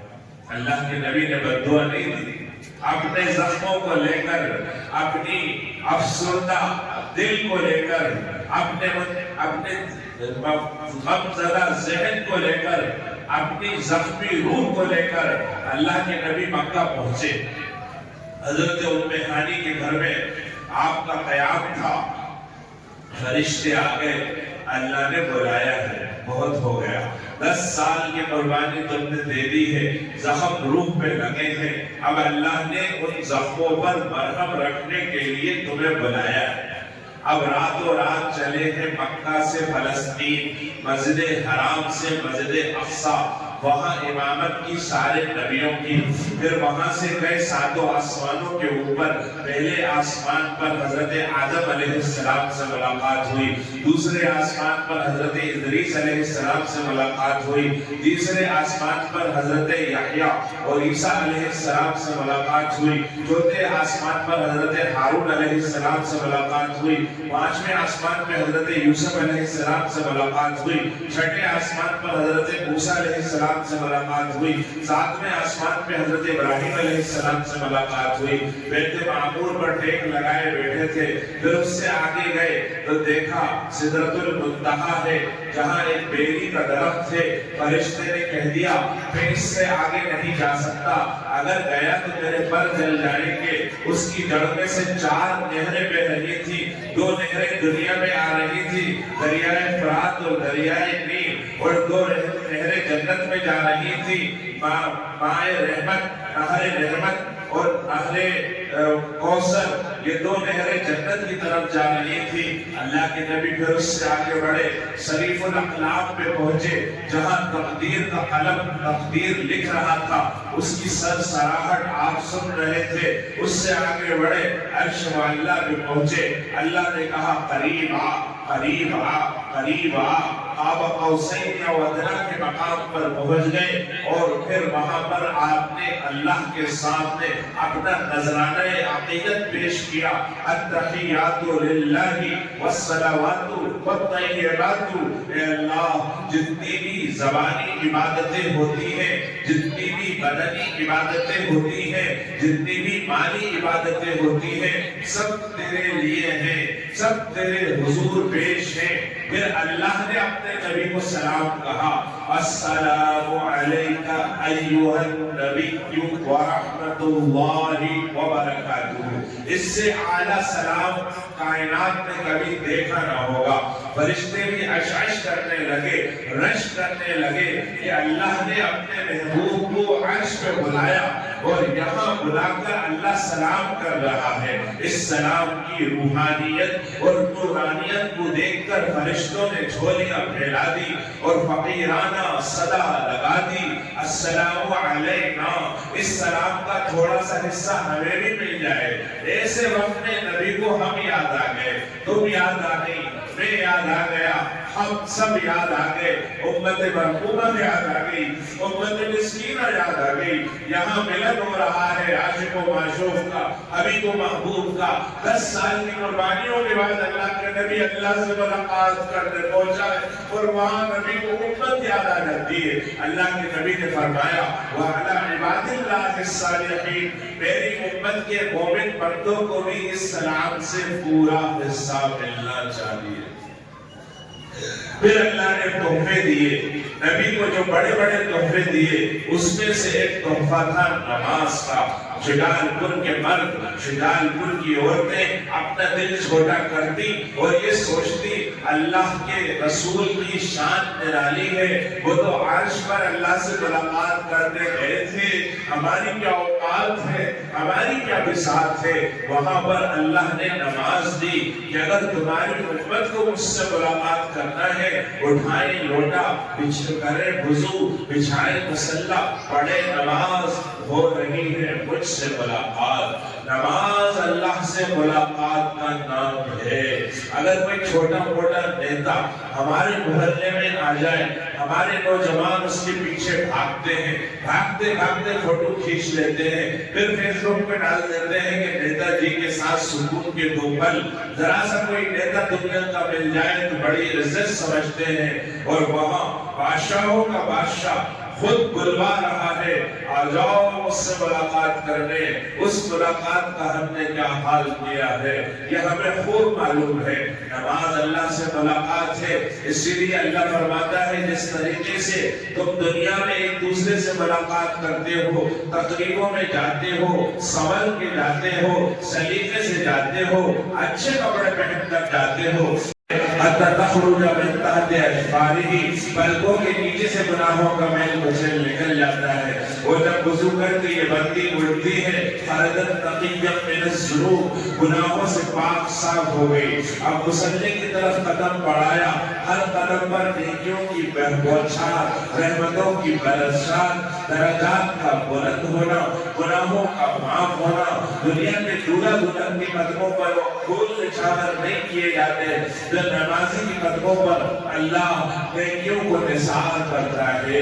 اللہ کے نبی نے بد دعا نہیں دی، اپنے زخموں کو لے کر، اپنی افسردہ دل کو لے کر، اپنے غم زدہ ذہن کو لے کر، اپنی زخمی روح کو لے کر اللہ کے نبی مکہ پہنچے۔ حضرت ام ہانی کے گھر میں آپ کا قیام تھا، فرشتے آگئے، اللہ نے بلایا ہے، بہت ہو گیا، 10 سال کی قربانی تم نے دے دی ہے، زخم روح پہ لگے ہیں، اب اللہ نے ان زخموں پر مرہم رکھنے کے لیے تمہیں بلایا ہے۔ اب راتوں رات چلے ہیں مکہ سے فلسطین، مسجد حرام سے مسجد اقصی، وہاں امامت کی سارے نبیوں کی، پھر وہاں سے گئے 7 آسمانوں کے اوپر، پہلے آسمان پر حضرت آدم علیہ السلام سے ملاقات ہوئی، دوسرے آسمان پر حضرت ادریس علیہ السلام سے ملاقات ہوئی، تیسرے آسمان پر حضرت یحییٰ اور عیسیٰ علیہ السلام سے ملاقات ہوئی، چوتھے آسمان پر حضرت ہارون علیہ السلام سے ملاقات ہوئی، 5ویں آسمان پہ حضرت یوسف علیہ السلام سے ملاقات ہوئی، 6ٹھے آسمان پر حضرت موسیٰ علیہ السلام سے ملاقات ہوئی، 7ویں آسمان پہ حضرت ابراہیم علیہ السلام سے ملاقات ہوئی، بیت معمور پر ٹیک لگائے بیٹھے تھے، پھر اس سے آگے گئے تو دیکھا سدرۃ المنتہا ہے، جہاں ایک بیری کا درخت ہے، فرشتے نے کہہ دیا میں اس سے آگے نہیں جا سکتا، اگر گیا تو میرے پر جل جائیں گے۔ اس کی جڑ میں سے 4 نہریں بہ رہی تھی، 2 نہریں دنیا میں آ رہی تھی، دریائے فرات اور دریائے نیل، اور 2 نہریں جنت میں جا رہی تھی، مائے رحمت، نہر رحمت اور نہر کوثر، یہ 2 نہریں جنت کی طرف جا رہی تھی۔ اللہ کے نبی پھر اس سے آگے بڑھے، شریف الاقلام پہ پہنچے، جہاں تقدیر کا قلم تقدیر لکھ رہا تھا، اس کی سرسراہٹ آپ سن رہے تھے، اس سے آگے بڑھے، عرش معلیٰ پہ پہنچے، اللہ نے کہا قریب آ، قریب آ، قریب آ، قاب قوسین یا ادنیٰ کے مقام پر پہنچ گئے، اور پھر وہاں پر آپ نے اللہ کے سامنے اپنا نذرانہ عقیدت پیش کیا، التحیات للہ والصلوات والطیبات، اے اللہ جتنی بھی زبانی عبادتیں ہوتی ہیں، جتنی بھی بدنی عبادتیں ہوتی ہیں، جتنی بھی مالی عبادتیں ہوتی ہیں، سب تیرے لیے ہیں، سب تیرے حضور پیش ہیں۔ پھر اللہ نے اپنے نبی کو سلام کہا، السلام علیکہ ایھا النبی ورحمۃ اللہ وبرکاتہ۔ اس سے اعلیٰ سلام کائنات میں کبھی دیکھا نہ ہوگا۔ فرشتے بھی عشعش کرنے لگے، رش کرنے لگے کہ اللہ نے اپنے محبوب کو عرش پہ بلایا، اور یہاں بلا کر اللہ سلام کر رہا ہے۔ اس سلام کی روحانیت اور نورانیت کو دیکھ کر فرشتوں نے جھولیاں پھیلا دی اور فقیرانہ صدا لگا دی، السلام علینا۔ اس سلام کا تھوڑا سا حصہ ہمیں بھی مل جائے۔ ایسے وقت میں نبی کو ہم یاد آ گئے، تم یاد آ گئی، میں یاد آ گیا، ہم سب یاد آ گئے، امت مرحومہ یاد آ گئی، امت مسکینہ یاد آ گئی۔ یہاں ملن ہو رہا ہے عاشق و معشوق کا، حبیب و محبوب کا۔ 10 سال کی قربانیوں کے بعد اللہ کے نبی اللہ سے ملاقات کرنے پہنچا ہے، اور وہاں نبی کو امت یاد آ جاتی ہے۔ اللہ کے نبی نے فرمایا وَعَلَىٰ عِبَادِ اللَّهِ الصَّالِحِينَ، میری امت کے مومن بندوں کو بھی اس سلام سے پورا حصہ ملنا چاہیے۔ پھر اللہ نے تحفے دیے، نبی کو جو بڑے بڑے تحفے دیے، اس میں سے ایک تحفہ تھا نماز کا۔ شجاع پور کے مرد، شجاع پور کی عورتیں اپنا دل چھوٹا کرتی اور یہ سوچتی اللہ کے رسول کی شان نرالی ہے، وہ تو عرش پر اللہ سے ملاقات کرنے گئے تھے، ہماری کیا اوقات اوقات ہے، ہماری کیا بساط ہے، وہاں پر اللہ نے نماز دی کہ اگر تمہاری امت کو مجھ سے ملاقات کرنا ہے، اٹھائیں لوٹا، کریں وضو، بچھائیں مصلی، پڑھیں نماز، ہو رہی ہے مجھ سے ملاقات۔ نماز اللہ سے ملاقات کا نام ہے۔ اگر کوئی چھوٹا موٹا نیتا ہمارے محلے میں آ جائے، ہمارے نوجوان اس کے پیچھے بھاگتے ہیں، بھاگتے بھاگتے فوٹو کھینچ لیتے ہیں، پھر فیس بک پہ ڈال دیتے ہیں کہ نیتا جی کے ساتھ سکون کے 2 پل۔ ذرا سا کوئی نیتا دنیا کا مل جائے تو بڑی عزت سمجھتے ہیں، اور وہاں بادشاہوں کا بادشاہ خود بلوا رہا ہے، آ جاؤ مجھ سے ملاقات کرنے۔ اس ملاقات کا ہم نے کیا حال کیا ہے یہ ہمیں خوب معلوم ہے۔ نماز اللہ سے ملاقات ہے، اسی لیے اللہ فرماتا ہے جس طریقے سے تم دنیا میں ایک دوسرے سے ملاقات کرتے ہو، تقریبوں میں جاتے ہو، سنبھل کے جاتے ہو، سلیقے سے جاتے ہو، اچھے کپڑے پہن کر جاتے ہو، حتی تخرج من تحت اشفارہ، پلکوں کے نیچے سے گناہوں کا میل کچیل نکل جاتا ہے۔ وہ جب وضو کر کے یہ بندی اڑتی ہے، خرجت تقیا من الذنوب، گناہوں سے پاک صاف ہو گئی۔ اب مصلی کی طرف قدم بڑھایا، ہر قدم پر نیکیوں کی بوچھار، رحمتوں کی برسات، درجات کا بلند ہونا، گناہوں کا معاف ہونا۔ دنیا کے دولہا دلہن کے قدموں پر وہ پھول نچھاور نہیں کیے جاتے، نمازی کی قدموں پر اللہ نیکیوں کو نثار کرتا ہے۔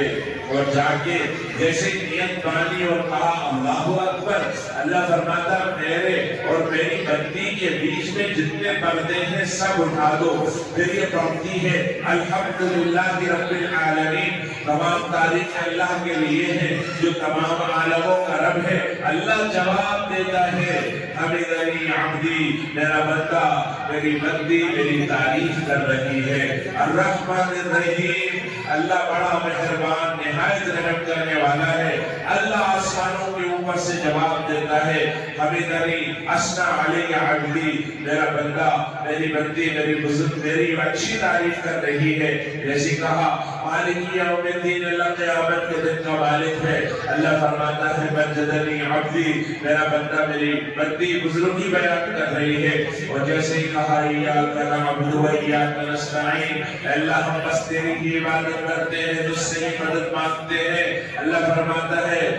اور جا کے جیسے نیت بانی اور کہا اللہ اکبر، اللہ فرماتا میرے اور میری بندی کے بیچ میں جتنے پردے ہیں سب اٹھا دو۔ پھر یہ پڑھتی ہے الحمدللہ رب العالمین، تمام تعریف اللہ کے لیے ہے جو تمام عالموں کا رب ہے۔ اللہ جواب دیتا ہے حمدنی عبدی، میرا بندہ میری بندی میری تعریف کر رہی ہے۔ الرحمن الرحیم، اللہ بڑا مہربان نہایت رحم کرنے والا ہے۔ اللہ آسمانوں کے اوپر سے جواب دیتا ہے حمدنی اثنی علی عبدی، میرا بندہ میری بندی میری بزرگ میری اچھی تعریف کر رہی ہے۔ جیسے کہا مالک یوم الدین، اللہ قیامت کے دن کا مالک ہے۔ اللہ فرماتا ہے مجدنی عبدی، میرا بندہ میری بندی بزرگی بیان کر رہی ہے۔ اور جیسے ہی کہا ایاک نعبد و ایاک نستعین، اللہ ہم بس تیری کی عبادت کرتے ہیں، تجھ سے ہی مدد مانگتے ہیں۔ اللہ فرماتا ہے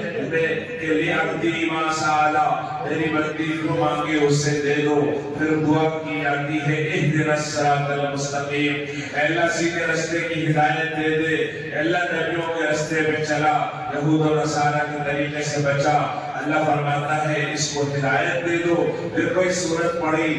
کہ لعبدی ما سأل، میری بندی جو مانگے اس سے دے دو۔ پھر دعا کی جاتی ہے اہدنا الصراط المستقیم، اے اللہ سیدھے راستے کی ہدایت دے دے۔ اے اللہ نبیوں کے راستے پہ چلا، یہود و نصارہ کے طریقے سے بچا۔ اللہ فرماتا ہے اس کو ہدایت دے دو۔ پھر کوئی سورت پڑھی،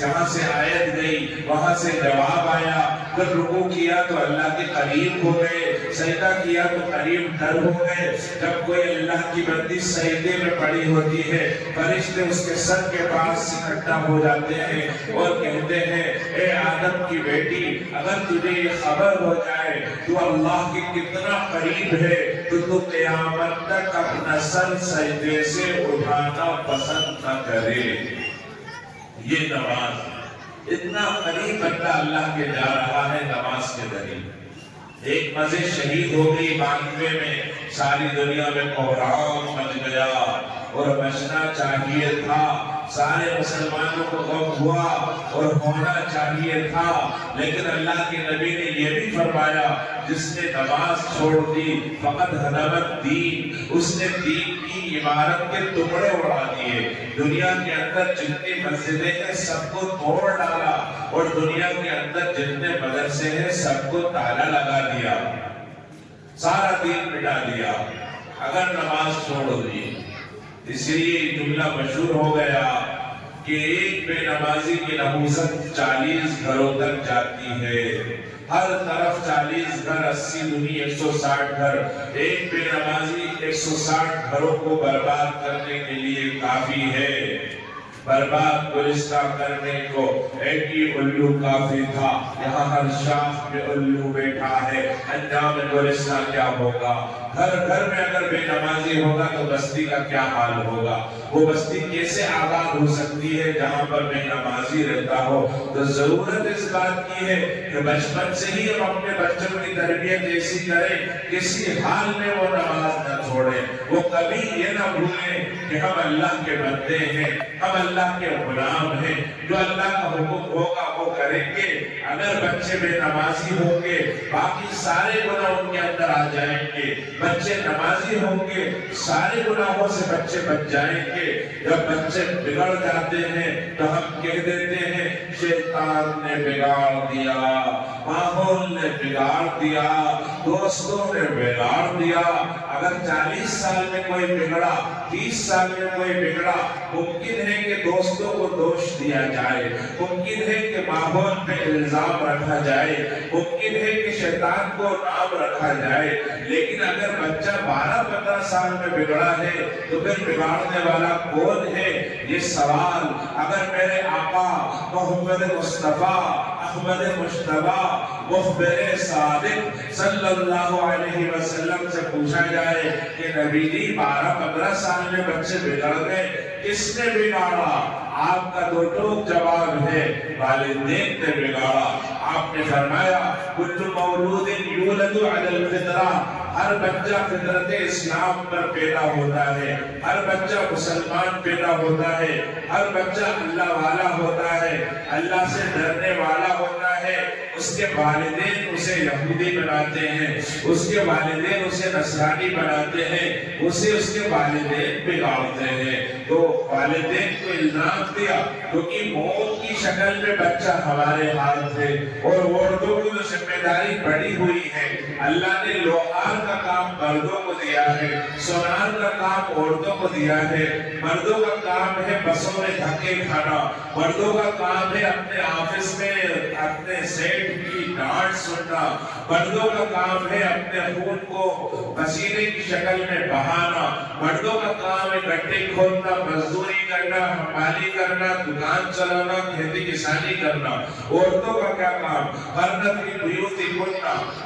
یہاں سے آیت گئی، وہاں سے جواب آیا، پھر رکوع کیا تو اللہ کے قریب ہو گئے، سجدہ کیا تو قریب در ہو گئے۔ جب کوئی اللہ کی بندی سجدے میں پڑی ہوتی ہے، فرشتے اس کے سر کے پاس اکٹھا ہو جاتے ہیں اور کہتے ہیں اے آدم کی بیٹی، اگر تجھے یہ خبر ہو جائے تو اللہ کے کتنا قریب ہے تو قیامت تک اپنا سر سجدے سے اٹھانا پسند نہ کرے۔ یہ نماز اتنا قریب بندہ اللہ کے جا رہا ہے نماز کے ذریعے۔ ایک مزے شہید ہو گئی 92 میں، ساری دنیا میں کوہرام مچ گیا اور بچنا چاہیے تھا، سارے مسلمانوں کو غم ہوا اور ہونا چاہیے تھا، لیکن اللہ کے نبی نے یہ بھی فرمایا جس نے نماز چھوڑ دی فقط ہدمت دین، اس نے دین کی عمارت کے ٹکڑے اڑا دیے۔ دنیا کے اندر جتنی مسجدیں ہیں سب کو توڑ ڈالا اور دنیا کے اندر جتنے مدرسے ہیں سب کو تالا لگا دیا، سارا دین مٹا دیا اگر نماز چھوڑ دی۔ اس لیے جملہ مشہور ہو گیا کہ ایک بے نمازی کی نحوست 40 گھروں تک جاتی ہے۔ ہر طرف 40 گھر، 80 دنی 160 گھر، ایک بے نمازی 160 گھروں کو برباد کرنے کے لیے کافی ہے۔ برباد گلستہ کرنے کو ایک ہی الو کافی تھا، یہاں ہر شاخ میں الو بیٹھا ہے، انجام گلستہ کیا ہوگا؟ ہر گھر میں اگر بے نمازی ہوگا تو بستی کا کیا حال ہوگا؟ وہ بستی کیسے آباد ہو سکتی ہے جہاں پر بے نمازی رہتا ہو؟ تو ضرورت اس بات کی ہے کہ بچپن سے ہی ہم اپنے بچوں کی تربیت ایسی کریں، کسی حال میں وہ نماز نہ چھوڑیں، وہ کبھی یہ نہ بھولیں کہ ہم اللہ کے بندے ہیں، ہم اللہ کے غلام ہیں، جو اللہ کا حکم ہوگا وہ کریں گے۔ اگر بچے بے نمازی ہوں گے باقی سارے گناہ ان کے اندر آ جائیں گے، بچے نمازی ہوں گے سارے گناہوں سے بچے بچ جائیں گے۔ جب بچے بگڑ جاتے ہیں تو ہم کہہ دیتے ہیں شیطان نے بگاڑ دیا، ماحول نے بگاڑ دیا، دوستوں نے بگاڑ دیا۔ اگر 40 سال میں کوئی بگڑا، 30 سال میں کوئی بگڑا، ممکن ہے کہ دوستوں کو دوش دیا جائے، ممکن ہے کہ ماحول پہ الزام رکھا جائے، ممکن ہے کہ شیطان کو نام رکھا جائے، لیکن اگر بچہ 12-15 سال میں بگڑا ہے تو پھر بگاڑنے والا کون ہے؟ یہ سوال اگر میرے آقا محمد مصطفیٰ احمد مجتبیٰ مخبر صادق صلی اللہ علیہ وسلم سے پوچھا جائے کہ نبی جی 12-15 سال میں بچے بگڑ گئے، کس نے بگاڑا؟ آپ کا دو ٹوک جواب ہے والدین نے بگاڑا۔ آپ نے فرمایا کل مولود یولد علی الفطرہ، ہر بچہ فطرت اسلام پر پیدا ہوتا ہے، ہر بچہ مسلمان پیدا ہوتا ہے، ہر بچہ اللہ والا ہوتا ہے، اللہ سے ڈرنے والا ہوتا ہے۔ اس کے والدین اسے یہودی بناتے ہیں، اس کے والدین اسے نصرانی بناتے ہیں، اسے اس کے والدین بگاڑتے ہیں۔ تو والدین کو الزام دیا کیونکہ موت کی شکل میں بچہ ہمارے ہاتھ ہے، اور عورتوں کی جو ذمہ داری بڑی ہوئی ہے، اللہ نے لوہار کا کام مردوں کو دیا ہے، سونار کا کام عورتوں کو دیا ہے، مردوں کا کام ہے بسوں میں دھکے کھانا، مردوں کا کام ہے اپنے آفس میں اپنے سیٹ کی ڈانٹ سننا، مردوں کا کام ہے اپنے خون کو پسینے کی شکل میں بہانا، مردوں کا کام ہے گڈھے کھودنا، مزدوری کرنا، حمالی کرنا، دکان چلانا، کھیتی کسانی کرنا۔ عورتوں کا کیا کام؟ قرنت فی بیوتکن،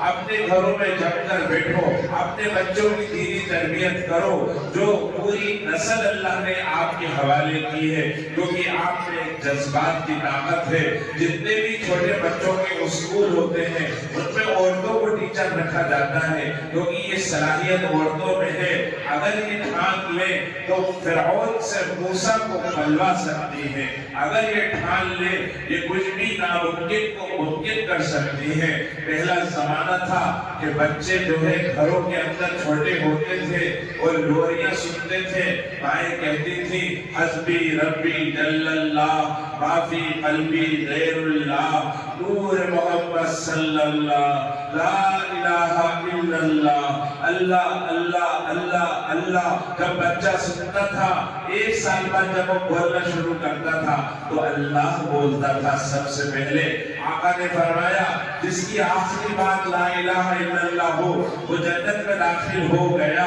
اپنے گھروں میں جم کر بیٹھو، اپنے بچوں کی دینی تربیت کرو، جو پوری نسل اللہ نے آپ کے حوالے کی ہے، کیونکہ آپ میں جذبات کی طاقت ہے۔ جتنے بھی چھوٹے بچوں کے اسکول ہوتے ہیں ان میں عورتوں کو ٹیچر رکھا جاتا ہے، کیونکہ یہ صلاحیت عورتوں میں ہے۔ اگر یہ ٹھان لے تو فرعون سے موسیٰ کو بلوا سکتی ہے، اگر یہ ٹھان لے یہ کچھ بھی ناممکن کو ممکن کر سکتی ہے۔ پہلا زمانہ تھا کہ بچے جو ہے گھروں کے اندر چھوٹے ہوتے تھے اور لوریاں سنتے تھے، مائیں کہتی تھی حسبی ربی جل اللہ ما فی قلبی غیر اللہ، نور محمد صلی اللہ، لا الہ الا اللہ، اللہ اللہ اللہ اللہ۔ جب بچہ سنتا تھا 1 سال بعد جب وہ بولنا شروع کرتا تھا تو اللہ بولتا تھا سب سے پہلے۔ آقا نے فرمایا جس کی آخری بات لا الہ الا اللہ ہو وہ جنت میں داخل ہو گیا۔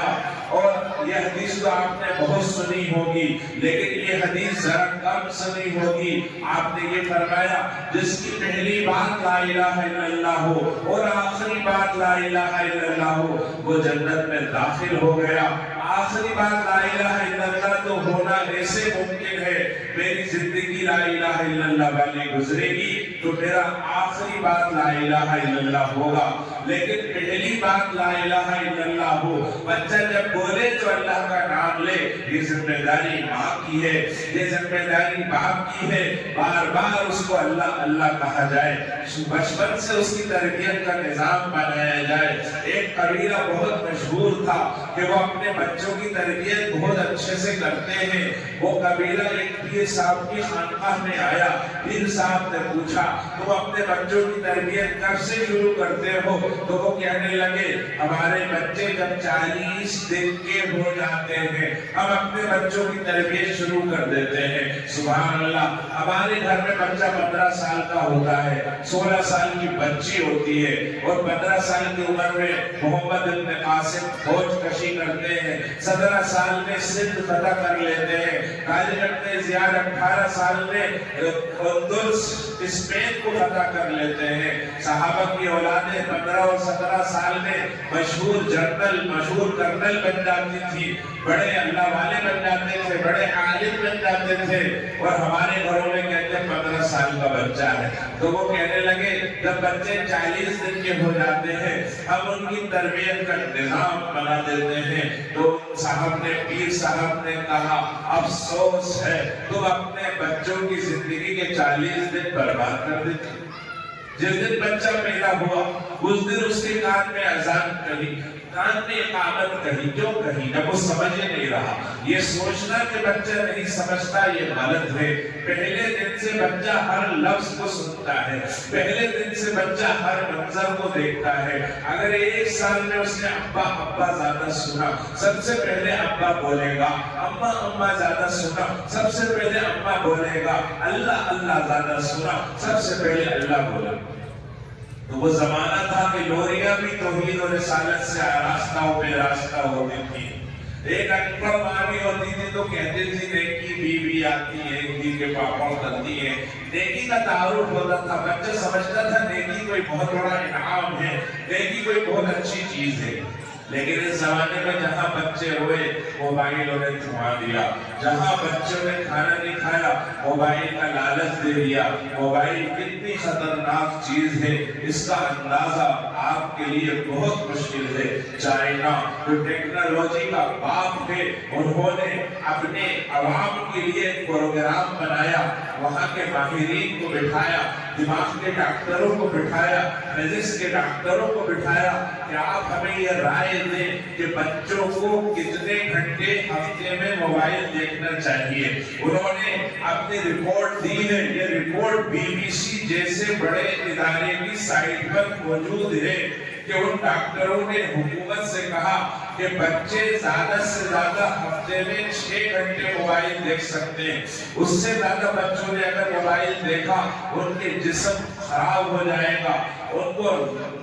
اور یہ حدیث تو آپ نے بہت سنی ہوگی لیکن یہ حدیث ذرا کم سنی ہوگی۔ آپ نے یہ فرمایا جس کی پہلی بات لا الہ الا اللہ ہو اور آخری بات لا الہ الا اللہ ہو وہ جنت میں داخل ہو گیا۔ آخری بات لا الہ الا اللہ تو ہونا ایسے ممکن ہے، میری زندگی لا الہ الا اللہ والی گزرے گی تو میرا آخری بات لا الہ الا اللہ ہوگا، لیکن پہلی بات لا الہ الا اللہ ہو۔ بچہ جب بولے تو اللہ کا نام لے، یہ ذمہ داری ماں کی ہے، یہ ذمہ داری باپ کی ہے، بار بار اس کو اللہ اللہ کہا جائے، بچپن سے اس کی تربیت کا نظام بنایا جائے۔ ایک قبیلہ بہت مشہور تھا کہ وہ اپنے بچوں کی تربیت بہت اچھے سے کرتے ہیں۔ وہ قبیلہ ایک پیر صاحب کی خاندان خانقاہ میں آیا، پیر صاحب نے پوچھا تم اپنے بچوں کی تربیت کب سے شروع کرتے ہو؟ تو وہ کہنے لگے ہمارے بچے جب 40 دن کے ہو جاتے ہیں ہم اپنے بچوں کی تربیت شروع کر دیتے ہیں۔ سبحان اللہ، ہمارے گھر میں بچہ 15 سال کا ہوتا ہے، 16 سال کی بچی ہوتی ہے، اور 15 سال کی عمر میں محمد بن قاسم فوج کشی کرتے ہیں، 17 سال میں سندھ فتح کر لیتے ہیں، غازی احمد زیاد 18 سال میں اندلس اسپین کو فتح کر لیتے ہیں۔ صحابہ کی اولادیں 15 اور 17 سال میں مشہور جنرل، مشہور کرنل بن جاتی تھی، بڑے اللہ والے بن جاتے تھے، بڑے عالم بن جاتے تھے، اور ہمارے گھروں میں کہتے ہیں 15 سال کا بچہ ہے۔ تو وہ کہنے لگے جب بچے 40 دن کے ہو جاتے ہیں ہم ان کی تربیت کا نظام بنا دیتے ہیں۔ تو صاحب نے، پیر صاحب نے کہا افسوس ہے تم اپنے بچوں کی زندگی کے 40 دن برباد کر دیتے۔ جس دن بچہ پیدا ہوا اس دن اس کے کان میں اذان کہی، کان میں اقامت کہی، کیوں کہی؟ جب وہ سمجھ نہیں رہا۔ یہ سوچنا کہ بچہ نہیں سمجھتا یہ غلط ہے۔ پہلے دن سے بچہ ہر لفظ کو سنتا ہے، پہلے دن سے بچہ ہر منظر کو دیکھتا ہے۔ اگر 1 سال میں اس نے ابا ابا زیادہ سنا، سب سے پہلے ابا بولے گا، اما اما زیادہ سنا، سب سے پہلے اما بولے گا، اللہ اللہ زیادہ سنا، سب سے پہلے اللہ بولے گا۔ تو وہ زمانہ تھا کہ لوریاں بھی توحید اور رسالت سے آراستہ و بے راستہ ہوتی تھی۔ ایک اکبر ماں بھی ہوتی تھی تو کہتے تھی نیکی بیوی آتی ہے، نیکی کے پاپڑ کرتی ہے، نیکی کا تعارف ہوتا تھا۔ بچہ سمجھتا تھا نیکی کوئی بہت بڑا انعام ہے، نیکی کوئی بہت اچھی چیز ہے۔ لیکن اس زمانے میں جہاں بچے ہوئے موبائلوں نے تھما دیا، جہاں بچوں نے کھانا نہیں کھایا موبائل کا لالچ دے دیا۔ موبائل کتنی خطرناک چیز ہے اس کا اندازہ آپ کے لیے بہت مشکل ہے۔ چائنا جو ٹیکنالوجی کا باپ ہے، انہوں نے اپنے عوام کے لیے ایک پروگرام بنایا، وہاں کے ماہرین کو بٹھایا، دماغ کے ڈاکٹروں کو بٹھایا، فزکس کے ڈاکٹروں کو بٹھایا کہ آپ ہمیں یہ رائے دیں کہ بچوں کو کتنے گھنٹے ہفتے میں موبائل دیکھنا چاہیے۔ انہوں نے اپنی رپورٹ دی ہے، یہ رپورٹ BBC جیسے بڑے ادارے کی سائٹ پر موجود ہے کہ ان ڈاکٹروں نے حکومت سے کہا کہ بچے زیادہ سے زیادہ ہفتے میں 6 گھنٹے موبائل دیکھ سکتے ہیں۔ اس سے زیادہ بچوں نے اگر موبائل دیکھا ان کے جسم خراب ہو جائے گا، ان کو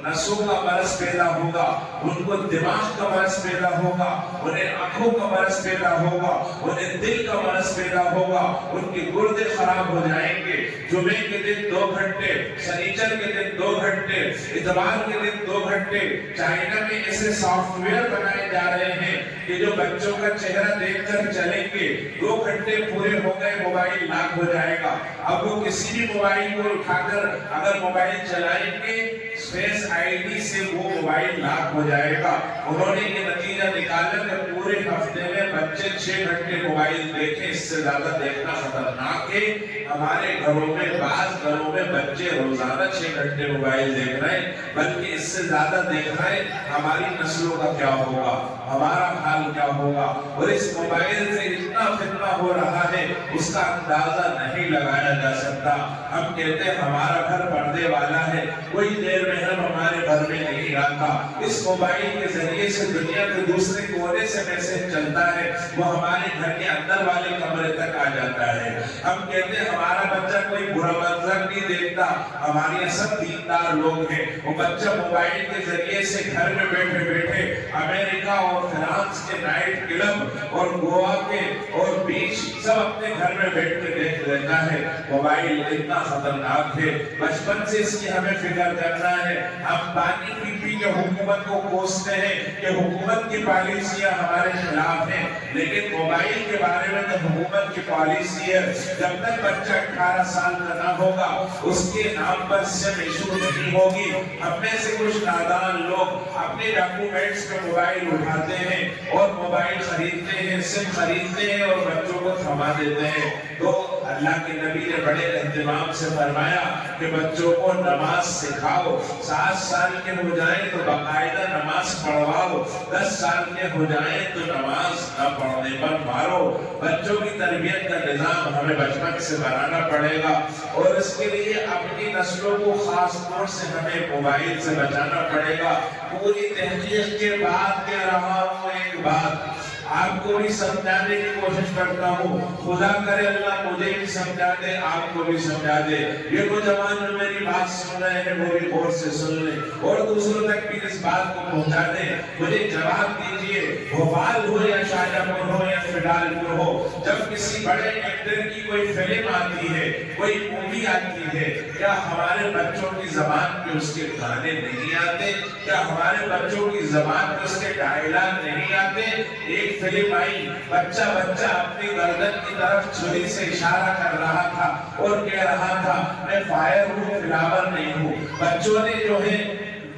نسوں کا مرض پیدا ہوگا، ان کو دماغ کا مرض پیدا ہوگا، انہیں آنکھوں کا مرض پیدا ہوگا، انہیں دل کا مرض پیدا ہوگا، ان کے گردے خراب ہو جائیں گے۔ جمعے کے دن 2 گھنٹے، سنیچر کے دن 2 گھنٹے، اتوار کے دن 2 گھنٹے۔ چائنا میں ایسے سافٹ ویئر بنائے جا رہے ہیں کہ جو بچوں کا چہرہ دیکھ کر چلیں گے، 2 گھنٹے پورے ہو گئے موبائل لاک ہو جائے گا۔ اب وہ کسی بھی موبائل کو اٹھا کر اگر موبائل چلائیں گے فیس ID سے وہ موبائل لاک ہو جائے گا۔ انہوں نے یہ نتیجہ نکالا کہ پورے ہفتے میں بچے 6 گھنٹے موبائل دیکھیں، اس سے زیادہ دیکھنا خطرناک ہے۔ ہمارے گھروں میں، بعض گھروں میں بچے روزانہ 6 گھنٹے موبائل دیکھ رہے ہیں، بلکہ اس سے زیادہ دیکھ رہے ہیں۔ ہماری نسلوں کا کیا ہوگا، ہمارا حال کیا ہوگا؟ اور اس موبائل سے اتنا فتنہ ہو رہا ہے اس کا اندازہ نہیں لگایا جا سکتا۔ ہم کہتے ہیں ہمارا گھر پردے والا ہے، کوئی دیر محرم ہمارے گھر میں نہیں آتا۔ اس موبائل کے ذریعے سے دنیا کے دوسرے کونے سے میسج چلتا ہے، وہ ہمارے گھر کے اندر والے کمرے تک آ جاتا ہے۔ ہم کہتے ہیں ہمارا بچہ کوئی برا منظر نہیں دیکھتا، ہمارے یہاں سب دیندار لوگ ہیں۔ وہ بچہ موبائل کے ذریعے سے گھر میں بیٹھے بیٹھے امریکہ اور فرانس کے نائٹ کلب اور گوا کے اور بیچ سب اپنے گھر میں بیٹھ کے دیکھ لیتا ہے۔ موبائل اتنا خطرناک ہے، بچپن سے اس کی ہمیں فکر کرنا ہے۔ ہم پانی پی پی کے حکومت کو کوستے ہیں کہ حکومت کی پالیسیاں ہمارے خلاف ہیں، لیکن موبائل کے بارے میں جو حکومت کی پالیسی ہے، جب تک بچہ 18 سال کا نہ ہوگا اس کے نام پر سم ایشو نہیں ہوگی۔ ہم میں سے کچھ نادان لوگ اپنے ڈاکومنٹس میں موبائل اٹھاتے ہیں اور موبائل خریدتے ہیں، سم خریدتے ہیں اور بچوں کو تھما دیتے ہیں۔ تو اللہ کے نبی نے بڑے اہتمام سے فرمایا کہ بچوں کو نماز سکھاؤ، 7 سال کے ہو جائیں تو باقاعدہ نماز پڑھواؤ، 10 سال کے ہو جائیں تو نماز نہ پڑھنے پر مارو۔ بچوں کی تربیت کا نظام ہمیں بچپن سے بنانا پڑے گا، اور اس کے لیے اپنی نسلوں کو خاص طور سے ہمیں موبائل سے بچانا پڑے گا۔ پوری تحقیق کے بعد کہہ رہا ہوں ایک بات، آپ کو بھی سمجھانے کی کوشش کرتا ہوں، خدا کرے اللہ مجھے بھی سمجھا دے، آپ کو بھی سمجھا دے۔ یہ نوجوان جو میری بات سن رہے ہیں وہ بھی غور سے سن لیں اور دوسروں تک بھی اس بات کو پہنچا دیں۔ مجھے جواب دیجئے، بھوپال ہو یا شاہجہاں پور ہو یا فیڈال پور ہو، جب کسی بڑے ایکٹر کی کوئی فلم آتی ہے، کوئی مووی آتی ہے، کیا ہمارے بچوں کی زبان پہ اس کے گانے نہیں آتے؟ کیا ہمارے بچوں کی زبان پہ اس کے ڈائیلاگ نہیں آتے؟ ایک فلم آئی، بچہ اپنی گردن کی طرف چھری سے اشارہ کر رہا تھا اور کہہ رہا تھا میں فائر ہوں فلاور نہیں ہوں۔ بچوں نے جو ہے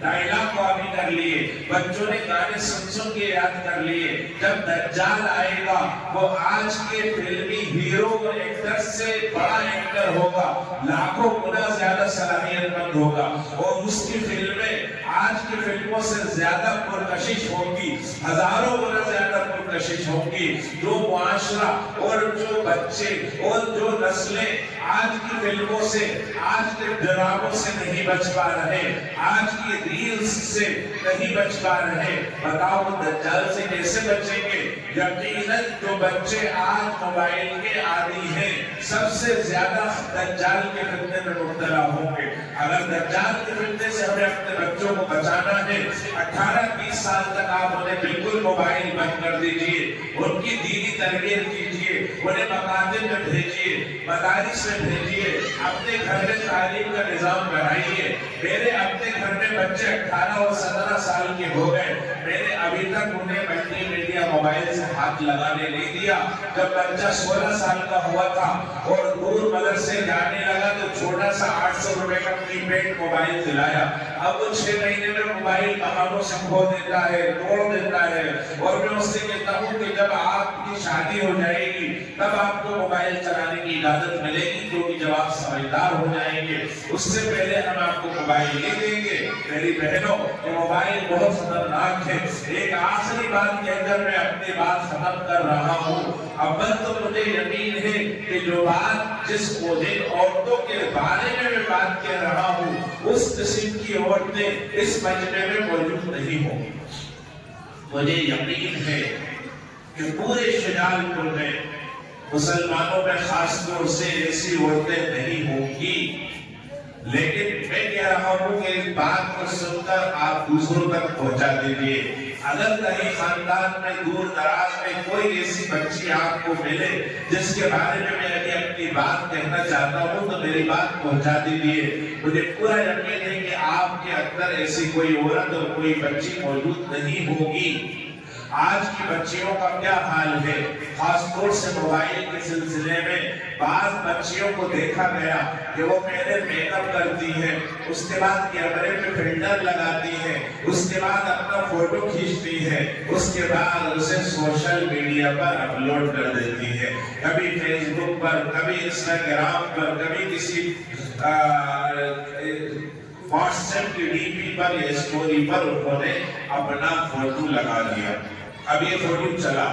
ڈائیلاگ کاپی کر لیے، بچوں نے گانے سن کے یاد کر لیے۔ جب دجال آئے گا وہ آج کے فلمی ہیرو اور ایکٹر سے بڑا ایکٹر ہوگا، لاکھوں گنا زیادہ صلاحیت مند ہوگا، اور اس کی فلمیں آج کی فلموں سے زیادہ پرکشش ہوگی، ہزاروں گنا زیادہ پرکشش ہوگی۔ جو معاشرہ اور جو بچے اور جو نسلیں آج کی فلموں سے، آج کے ڈراموں سے نہیں بچ پا رہے، آج کی ریلز سے نہیں بچ پا رہے، بتاؤ دجال سے کیسے بچیں گے؟ یقیناً جو بچے آج موبائل کے عادی ہیں سب سے زیادہ دجال کے فتنے میں مبتلا ہوں گے۔ اگر دجال کے فتنے سے ہمیں اپنے بچوں کو بچانا ہے، 18-20 سال تک آپ انہیں بالکل موبائل بند کر دیجئے، ان کی دینی تربیت کیجئے، انہیں مکاتب میں بھیجئے، مدارس میں بھیجئے، اپنے گھر میں تعلیم کا نظام بڑھائیے۔ میرے اپنے گھر میں بچے 18 اور 17 سال کے ہو گئے، میں نے ابھی تک انہیں ملٹی میڈیا موبائل سے ہاتھ لگانے نہیں دیا۔ جب بچہ 16 سال کا ہوا تھا اور دور مدرسے جانے لگا تو چھوٹا سا 800 روپے کا پری پیڈ موبائل دلایا۔ اب وہ 6 مہینے میں موبائل بہانوں سے کھو دیتا ہے، توڑ دیتا ہے، اور میں اس سے کہتا ہوں کہ جب آپ کی شادی ہو جائے گی تب آپ کو موبائل چلانے کی اجازت ملے گی، کیونکہ جب آپ سمجھدار ہو جائیں گے اس سے پہلے ہم آپ کو موبائل نہیں دیں گے۔ میری بہنوں، یہ موبائل بہت خطرناک ہے۔ ایک آخری بات کہہ کر میں اپنی بات ختم کر رہا ہوں۔ اول تو مجھے یقین ہے کہ جو بات جس عورتوں کے بارے میں بات کہہ رہا ہوں اس قسم کی عورتیں اس مجمع میں موجود نہیں ہوں گی۔ مجھے یقین ہے کہ پورے شجاع پور میں مسلمانوں میں خاص طور سے ایسی عورتیں نہیں ہوں گی، لیکن میں کہہ رہا ہوں کہ اس بات کو سن کر آپ دوسروں تک پہنچا دیجئے۔ اگر کہیں خاندان میں دور دراز میں کوئی ایسی بچی آپ کو ملے جس کے بارے میں میں ابھی اپنی بات کہنا چاہتا ہوں تو میری بات پہنچا دیجئے۔ مجھے پورا یقین ہے کہ آپ کے اندر ایسی کوئی عورت اور کوئی بچی موجود نہیں ہوگی۔ آج کی بچیوں کا کیا حال ہے، خاص طور سے موبائل کے سلسلے میں بعض بچیوں کو دیکھا گیا کہ وہ پہلے میک اپ کرتی ہیں، اس کے بعد کیمرے پہ فلٹر لگاتی ہیں، اس کے بعد اپنا فوٹو کھینچتی ہیں، اس کے بعد اسے سوشل میڈیا پر اپلوڈ کر دیتی ہے، کبھی فیس بک پر، کبھی انسٹاگرام پر، کبھی کسی واٹس ایپ کی ڈی پی پر یا اسٹوری پر انہوں نے اپنا فوٹو لگا دیا۔ اب یہ فوٹو چلا،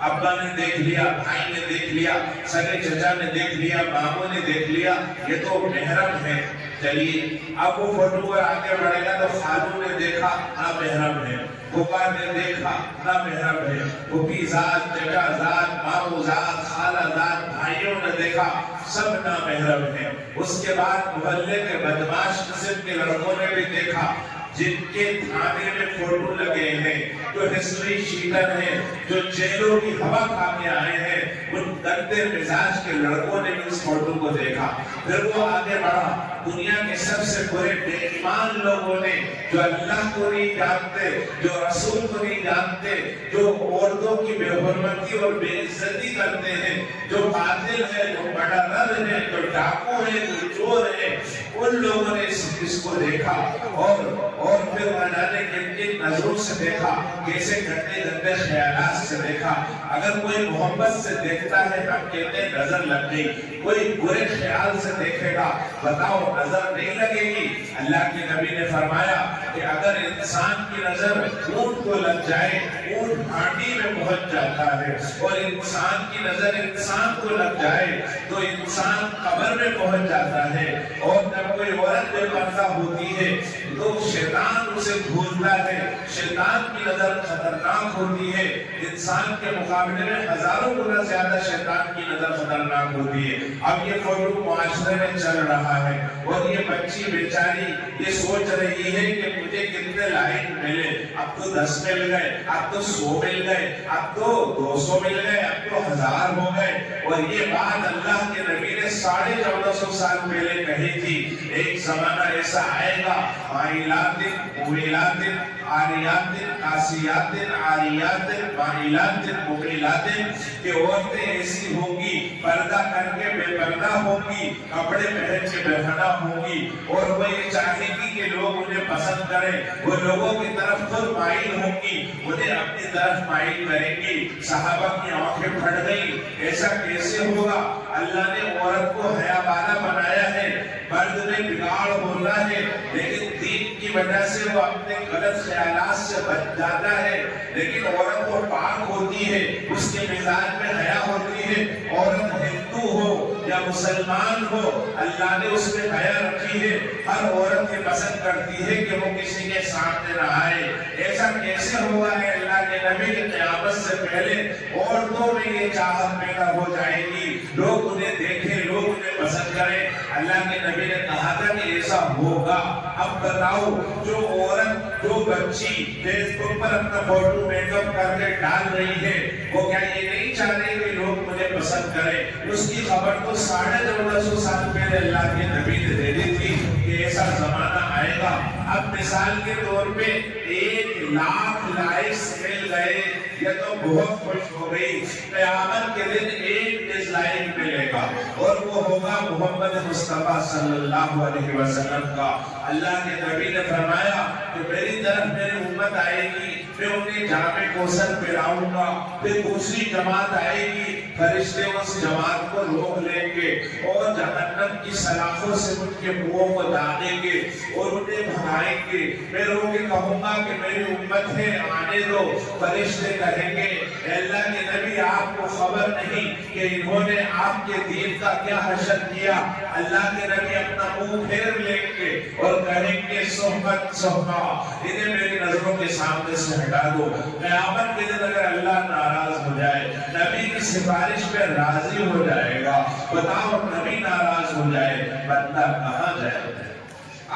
ابا نے دیکھ لیا، بھائی نے دیکھ لیا، سگے چچا نے دیکھ لیا، ماموں نے دیکھ لیا، یہ تو محرم ہے۔ چلیے اب وہ فوٹو پر آگے بڑھے گا تو خالو نے دیکھا، نامحرم ہے، پھوپھا نے دیکھا، نامحرم ہے، پھوپھی ذات، چچا ذات، ماموں ذات، خالہ ذات، بھائیوں نے دیکھا، سب نامحرم ہے۔ اس کے بعد محلے کے بدماش قسم کے لڑکوں نے بھی دیکھا، جن کے تھانے میں فوٹو لگے ہیں، جو ہسٹری شیٹر ہیں، جو جیلوں کی ہوا کھا کے آئے ہیں، ان گندے مزاج کے لڑکوں نے بھی اس فوٹو کو دیکھا۔ پھر وہ آگے بڑھا، دنیا کے سب سے برے بے ایمان لوگوں نے، جو اللہ کو نہیں جانتے، جو رسول کو نہیں جانتے، جو عورتوں کی بے حرمتی اور بے عزتی کرتے ہیں، جو قاتل ہے، جو مرڈرر ہے، جو ڈاکو ہے، جو چور ہے، ان لوگوں نے اس کو دیکھا اور پھر نہ جانے کن نظروں سے دیکھا، کیسے گندے گندے خیالات سے دیکھا۔ اگر کوئی محبت سے دیکھتا ہے ہم کہتے ہیں نظر لگ گئی، کوئی برے خیال سے دیکھے گا بتاؤ نظر نہیں لگے گی۔ اللہ کے نبی نے فرمایا کہ اگر انسان کی نظر اونٹ کو لگ جائے، اونٹ ہانڈی میں پہنچ جاتا ہے، اور انسان کی نظر انسان کو لگ جائے تو انسان قبر میں پہنچ جاتا ہے۔ اور جب کوئی عورت بے پردہ ہوتی ہے تو شیطان اسے بھولتا ہے، شیطان کی نظر خطرناک ہوتی ہے، انسان کے مقابلے میں ہزاروں گنا زیادہ شیطان کی نظر خطرناک ہوتی ہے۔ اب یہ فوٹو معاشرے میں چل رہا ہے اور یہ بچی بیچاری یہ سوچ رہی ہے کہ مجھے کتنے لائک ملے، اب تو 10 مل گئے، اب تو 100 مل گئے، اب تو 200 مل گئے، اب تو 1000 ہو گئے۔ اور یہ بات اللہ کے نبی نے 1450 سال پہلے کہی تھی۔ ایک زمانہ ایسا آئے گا، مائلات مویلات عاریات قاسیات عاریات مائلات مویلات، کہ عورتیں ایسی ہوں گی پردہ کر کے بے پردہ ہوں گی، کپڑے پہن کے بے پردہ ہوں گی، اور وہ یہ چاہے گی کہ لوگ انہیں پسند کریں، وہ لوگوں کی طرف خود مائل ہوں گی، انہیں اپنی طرف مائل کریں گی۔ صحابہ کی آنکھیں پھٹ گئی، ایسا کیسے ہوگا؟ اللہ نے عورت کو حیا والا بنایا ہے، مرد میں بگاڑ ہونا ہے، لیکن دین کی وجہ سے وہ اپنے غلط خیالات سے بچ جاتا ہے۔ لیکن عورت کو پاک ہوتی ہے، اس کے مزاج میں حیا ہوتی ہے، عورت ہندو ہو یا مسلمان ہو، اللہ نے اس میں حیا رکھی ہے۔ ہر عورت یہ پسند کرتی ہے کہ وہ کسی کے سامنے نہ آئے۔ ایسا کیسے ہوا ہے؟ اللہ کے نبی کی قیامت سے پہلے عورتوں میں یہ چاہت پیدا ہو جائے گی، لوگ انہیں دیکھیں، لوگ انہیں پسند کریں۔ اللہ کے نبی نے کہا تھا کہ ایسا ہوگا۔ اب بتاؤ، جو عورت، جو بچی فیس بک پر اپنا فوٹو میک اپ کر کے ڈال رہی ہے، وہ کیا یہ نہیں چاہ رہی کہ لوگ مجھے پسند کریں؟ اس کی خبر تو 1450 سال پہلے اللہ کے نبی نے دے دی تھی کہ ایسا زمانہ آئے گا۔ اب مثال کے طور پہ 1,00,000 لائکس مل گئے، یہ تو بہت خوش ہو گئی۔ قیامت کے دن 1 ڈس لائک ملے گا، اور وہ ہوگا محمد مصطفیٰ صلی اللہ علیہ وسلم کا۔ اللہ کے نبی نے فرمایا کہ میری طرف میری امت آئے گی، میں انہیں جامع کوثر پہناؤں گا، پھر دوسری جماعت آئے گی، فرشتے اس جماعت کو روک لیں گے اور جہنم کی سلاخوں سے ان کے منہوں کو داغیں گے اور انہیں بھگائیں گے۔ میں رو کے کہوں گا کہ میری امت ہے، آنے دو۔ فرشتے کہیں گے اے اللہ کے نبی، آپ کو خبر نہیں کہ انہوں نے آپ کے دین کا کیا حشر کیا؟ اللہ کے نبی اپنا منہ پھیر لیں گے اور کہیں گے صحبت صحبہ، انہیں میری نظروں کے سامنے سے ہٹا دو۔ قیامت کے دن اگر اللہ ناراض ہو جائے، نبی کی سفارش پہ راضی ہو جائے گا، بتاؤ نبی ناراض ہو جائے بندہ کہاں جائے؟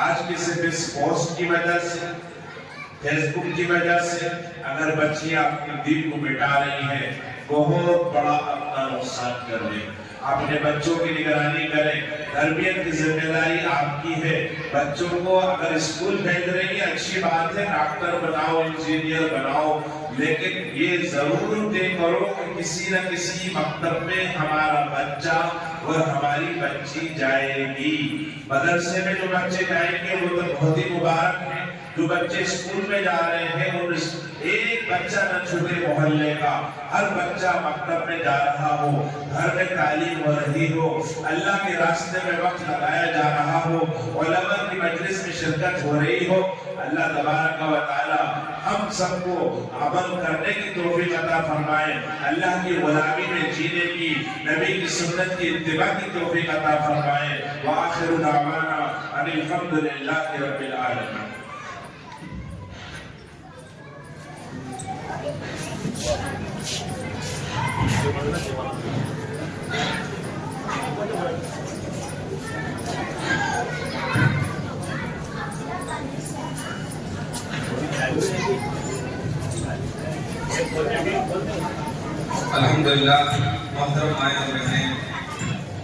آج کی صرف اس پوسٹ کی وجہ سے، فیس بک کی وجہ سے اگر بچیاں اپنے دین کو مٹا رہی ہیں، بہت بڑا اپنا نقصان کر رہی ہیں۔ اپنے بچوں کی نگرانی کریں، تربیت کی ذمہ داری آپ کی ہے۔ بچوں کو اگر اسکول بھیج رہی ہیں اچھی بات ہے، ڈاکٹر بناؤ، انجینئر بناؤ، لیکن یہ ضرور طے کرو کہ کسی نہ کسی مکتب میں ہمارا بچہ اور ہماری بچی جائے گی۔ مدرسے میں جو بچے جائیں گے وہ تو بہت ہی مبارک ہیں، جو بچے اسکول میں جا رہے ہیں اور ایک بچہ نہ چھوٹے محلے کا، ہر بچہ مکتب میں جا رہا ہو، گھر میں تعلیم ہو رہی ہو، اللہ کے راستے میں وقت لگایا جا رہا ہو، علماء کی مجلس میں شرکت ہو رہی ہو۔ اللہ تبارک و تعالی ہم سب کو عمل کرنے کی توفیق عطا فرمائے، اللہ کی غلامی میں جینے کی، نبی کی سنت کی اتباع کی توفیق عطا فرمائے۔ وآخر دعوانا ان الحمد للہ رب العالمین۔ الحمدللہ، محترم آئے اور بہنیں،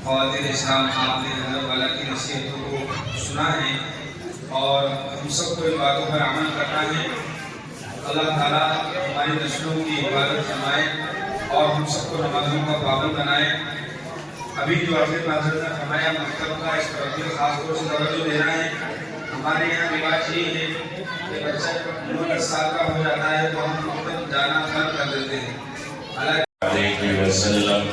خواتین اسلام، آپ نے حضرت والا کی نصیحتوں کو سنا ہے اور ہم سب کو ان باتوں پر عمل کرنا ہے۔ اللہ تعالیٰ ہماری نسلوں کی حفاظت فرمائے اور ہم سب کو نمازوں کا پابند بنائے۔ ابھی جو حضرت نے فرمایا مکتب کا اس پر خاص طور سے توجہ دینا ہے. ہمارے یہاں رواج یہ ہے کہ بچہ جب 9 سال کا ہو جاتا ہے تو ہم مکتب جانا بند کر دیتے ہیں. علیہ وسلم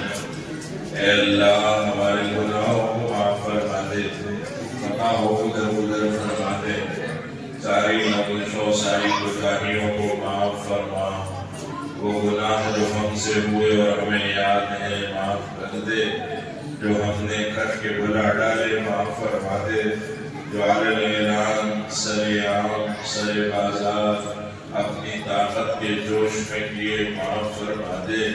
اے اللہ ہمارے گناہوں کو معاف فرما دے، خطاؤں کو درگزر فرما دے، ساری لغزشوں ساری کوتاہیوں کو معاف فرما. وہ گناہ جو ہم سے ہوئے اور ہمیں یاد ہے معاف کر دے، جو ہم نے کر کے بلا ڈالے معاف فرما دے، جو عالم اعلان سر عام سر بازار اپنی طاقت کے جوش میں کیے معاف فرما دے،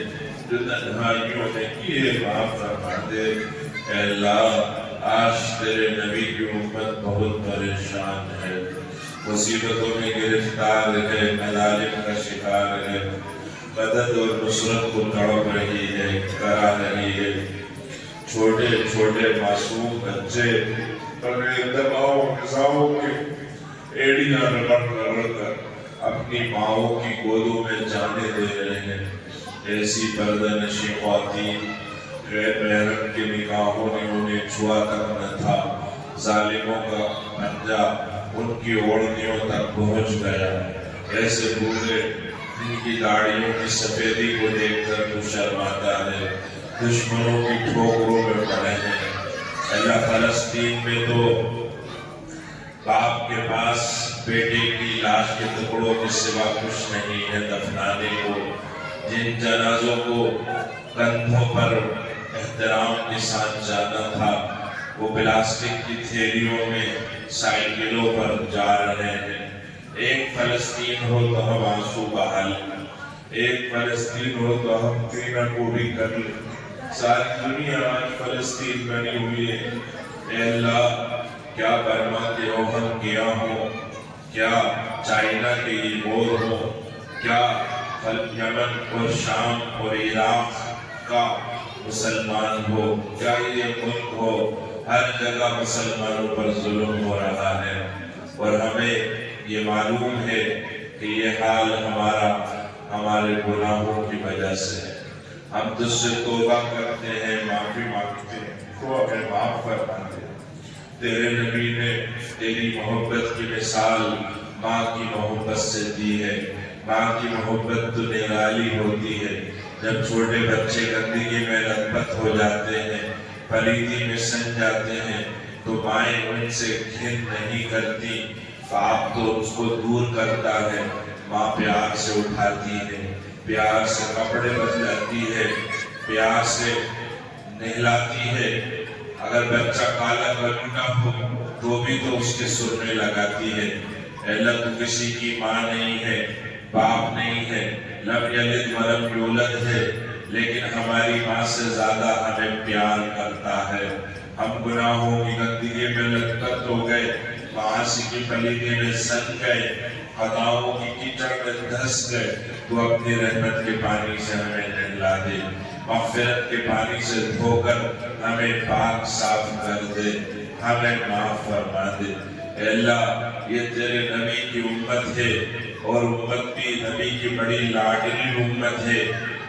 جو تنہائیوں میں کیے معاف فرما دے. اے اللہ آج تیرے نبی کی امت بہت پریشان ہے، مصیبتوں میں گرفتار ہے، مظالم کا شکار ہے، مدد اور نصرت کو تڑپ رہی ہے، کرا رہی ہے. چھوٹے چھوٹے معصوم بچے دباؤ غذاؤں کے ایڑیاں رگڑ کر اپنی ماؤں کی گودوں میں جانے دے رہے ہیں. ایسی پردہ نشی خواتین غیر محرم کی نگاہوں نے انہیں چھوا تک نہ تھا، ظالموں کا پنجہ ان کی اوڑھنیوں تک پہنچ گیا. ایسے بوڑھے جن کی داڑھیوں کی سفیدی کو دیکھ کر تو شرماتا ہے، دشمنوں کی ٹھوکروں میں پڑے ہیں. اللہ فلسطین میں تو باپ کے پاس بیٹے کی لاش کے ٹکڑوں کے سوا کچھ نہیں ہے دفنانے کو. جن جنازوں کو کندھوں پر احترام کے ساتھ جانا تھا وہ پلاسٹک کی تھیلیوں میں سائیکلوں پر جا رہے ہیں. ایک فلسطین ہو تو ہم آنسو بہا لیں، ایک فلسطین ہو تو ہم کینہ کو بھی کر لیں. ساری دنیا آج فلسطین بنی ہوئی ہے. اے اللہ کیا برما کے روہن گیا ہو، کیا چائنا کے ایغور ہو، کیا یمن اور شام اور عراق کا مسلمان ہو، کیا یہ ملک ہو، ہر جگہ مسلمانوں پر ظلم ہو رہا ہے. اور ہمیں یہ معلوم ہے کہ یہ حال ہمارے گناہوں کی وجہ سے ہے. ہم تجھ سے توبہ کرتے ہیں، معافی مانگتے ہیں، تو ہمیں معاف فرما دے. تیرے نبی نے تیری محبت کی مثال ماں کی محبت سے دی ہے. ماں کی محبت تو نرالی ہوتی ہے. جب چھوٹے بچے گندگی میں لت ہو جاتے ہیں، پلیتی میں سن جاتے ہیں، تو مائیں ان سے گھن نہیں کرتی، باپ تو اس کو دور کرتا ہے. ماں پیار سے اٹھاتی ہے، پیار سے کپڑے بدلاتی ہے، پیار سے نہلاتی ہے. اگر بچہ کالا گلوٹا ہو تو بھی تو اس کے سرنے لگاتی ہے. اے اللہ تو کسی کی ماں نہیں ہے، باپ نہیں ہے، لم یلد ولم یولد ہے، لیکن ہماری ماں سے زیادہ ہمیں پیار کرتا ہے. ہم گناہوں کی گندگی میں لطپت ہو گئے، معاصی کی پلیتی میں سن گئے، خطاؤں کی کیچڑ میں دھس گئے. تو اپنی رحمت کے پانی سے ہمیں نہلا دے، مغفرت کے پانی سے دھو کر ہمیں پاک صاف کر دے، ہمیں معاف فرما دے. اے اللہ یہ تیرے نبی کی امت ہے، اور امت بھی نبی کی بڑی لاڈلی امت ہے.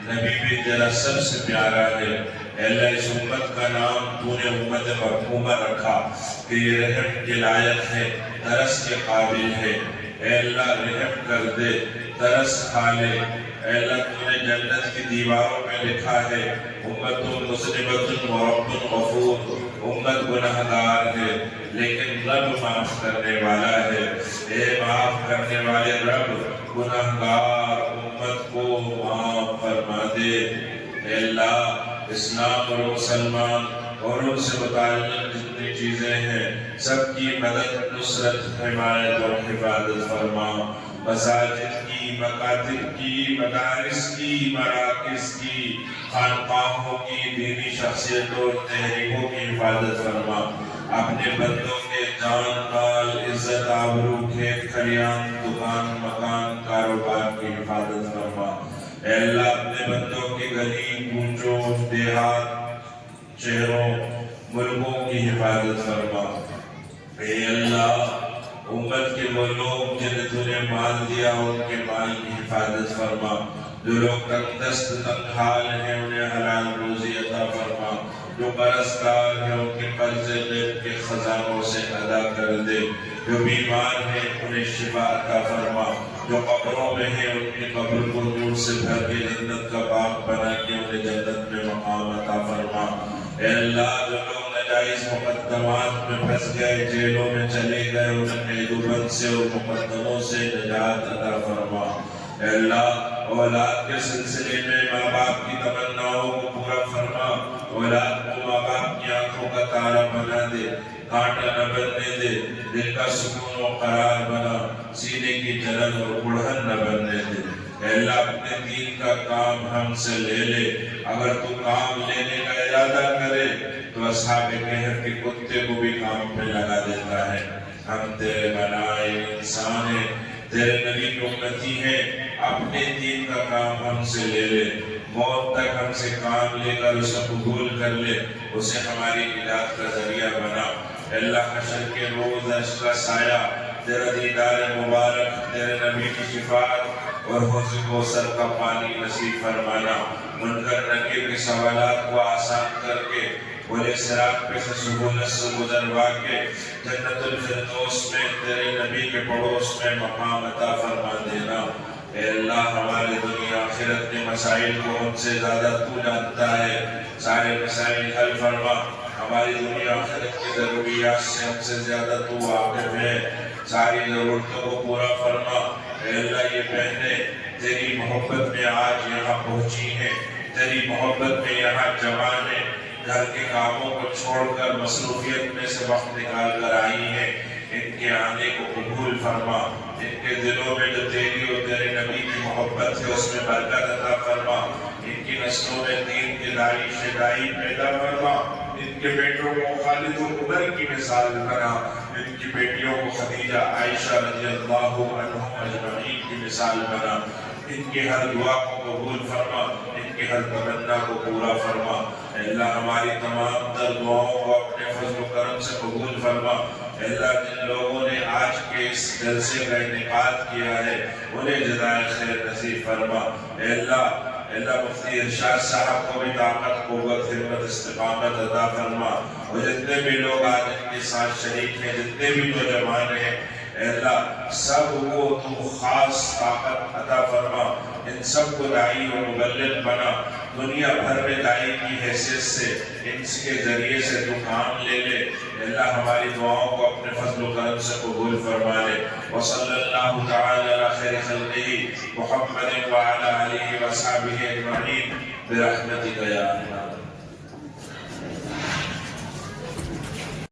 نبی بھی تیرا سب سے پیارا ہے. اے اللہ اس امت کا نام تو نے امت مرحومہ رکھا کہ یہ رحم کے لائق ہے، ترس کے قابل ہے. اے اللہ رحم کر دے، ترس کھا لے. اے اللہ تو نے جنت کی دیواروں میں لکھا ہے امت مسلمت و رب غفور. امت گناہگار ہے لیکن رب معاف کرنے والا ہے. اے معاف کرنے والے رب گناہگار امت کو معاف فرما دے. اے اللہ اسلام اور مسلمان اور ان سے متعلق جتنی چیزیں ہیں سب کی مدد، نصرت، حمایت اور حفاظت فرما. مساجد کی، مکاتب کی، مدارس کی، مراکز کی، خانقاہوں کی، دینی شخصیتوں اور تحریکوں کی حفاظت فرما. اپنے بندوں کے جان مال عزت آبرو کھیت کھلیان دکان مکان کاروبار کی حفاظت فرما. اے اللہ اپنے بندوں کے گلی گونجوں دیہات شہروں ملکوں کی حفاظت فرما. اے اللہ امت کے وہ لوگ جنہیں تو نے مال دیا ان کے مال کی حفاظت فرما. جو لوگ تنگ دست تنگ حال ہیں انہیں حلال روزی عطا فرما. جو قرض دار ہیں ان کے قرض غیب کے خزانوں سے ادا کر دے، جو بیمار ہیں انہیں شفا عطا فرما، جو قبروں میں ہیں ان کی قبر کو نور سے بھر کے جنت کا باغ بنا کے انہیں جنت میں مقام عطا فرما۔ اے اللہ جو لوگ ناجائز مقدمات میں پھنس گئے، جیلوں میں چلے گئے، انہیں قیدوبند سے اور مقدموں سے نجات عطا فرما۔ اے اللہ اولاد کے سلسلے میں ماں باپ کی تمناؤں کو پورا فرما، اولاد کو ماں باپ کی آنکھوں کا تارا بنا دے، کانٹا نہ بننے دے، دل کا سکون و قرار بنا، سینے کی جلن اور اڑہن نہ بننے دے۔ اے اللہ اپنے دین کا کام ہم سے لے لے، اگر تو کام لینے کا ارادہ کرے تو اصحاب کہف کے کتے کو بھی کام پہ لگا دیتا ہے۔ ہم تیرے بنائے انسان ہیں، تیرے نبی کی امتی ہیں، اپنے دین کا کام ہم سے لے لے، موت تک ہم سے کام لے کر اسے قبول کر لے، اسے ہماری نجات کا ذریعہ بنا۔ اے اللہ حشر کے روز عرش کا سایہ، تیرا دیدار مبارک، تیرے نبی کی شفاعت اور حوض کوثر کا پانی نصیب فرمانا، منکر نکیر کے سوالات کو آسان کر کے، بولے صراط پہ سے سہولت سے گزروا کے، جنت الفردوس میں تیرے نبی کے پڑوس میں مقام عطا فرما دینا۔ اے اللہ ہمارے دنیا آخرت کے مسائل کو ہم سے زیادہ تو جانتا ہے، سارے مسائل حل فرما، ہماری دنیا آخرت کی ضروریات سے ہم سے زیادہ تو واقف ہے، ساری ضرورتوں کو پورا فرما۔ اے اللہ یہ بہنیں تیری محبت میں آج یہاں پہنچی ہیں، تیری محبت میں یہاں جمع ہیں، گھر کے کاموں کو چھوڑ کر مصروفیت میں سے وقت نکال کر آئی ہیں، ان کے آنے کو قبول فرما، ان کے دلوں میں جو تیری اور تیرے نبی کی محبت ہے اس میں برکت عطا فرما، ان کی نسلوں میں دین کی داعی شدائی پیدا فرما، ان کے بیٹوں کو خالد و عمر کی مثال بنا، ان کی بیٹیوں کو خدیجہ عائشہ رضی اللہ عنہم اجمعین کی مثال بنا، ان کی ہر دعا کو قبول فرما، ان کی ہر تمنا کو پورا فرما۔ اے اللہ ہماری تمام تر دعاؤں کو اپنے فضل و کرم سے قبول فرما۔ اے اللہ جن لوگوں نے آج کے اس جلسے کا انعقاد کیا ہے انہیں جزائے خیر نصیب فرما۔ اے اللہ مفتی ارشاد صاحب کو بھی طاقت، قوت، ہمت، استقامت عطا فرما، اور جتنے بھی لوگ آج ان کے ساتھ شریک ہیں، جتنے بھی نوجوان ہیں، اے اللہ سب کو تو خاص طاقت عطا فرما، ان سب کو داعی و مبلغ بنا، دنیا بھر میں داعی کی حیثیت سے ان کے ذریعے سے تو کام لے لے۔ اے اللہ ہماری دعاؤں کو اپنے فضل و کرم سے قبول فرما لے۔ وصلی اللہ تعالی علی خیر خلقہ محمد وعلی آلہ وصحبہ اجمعین برحمتک یا ارحم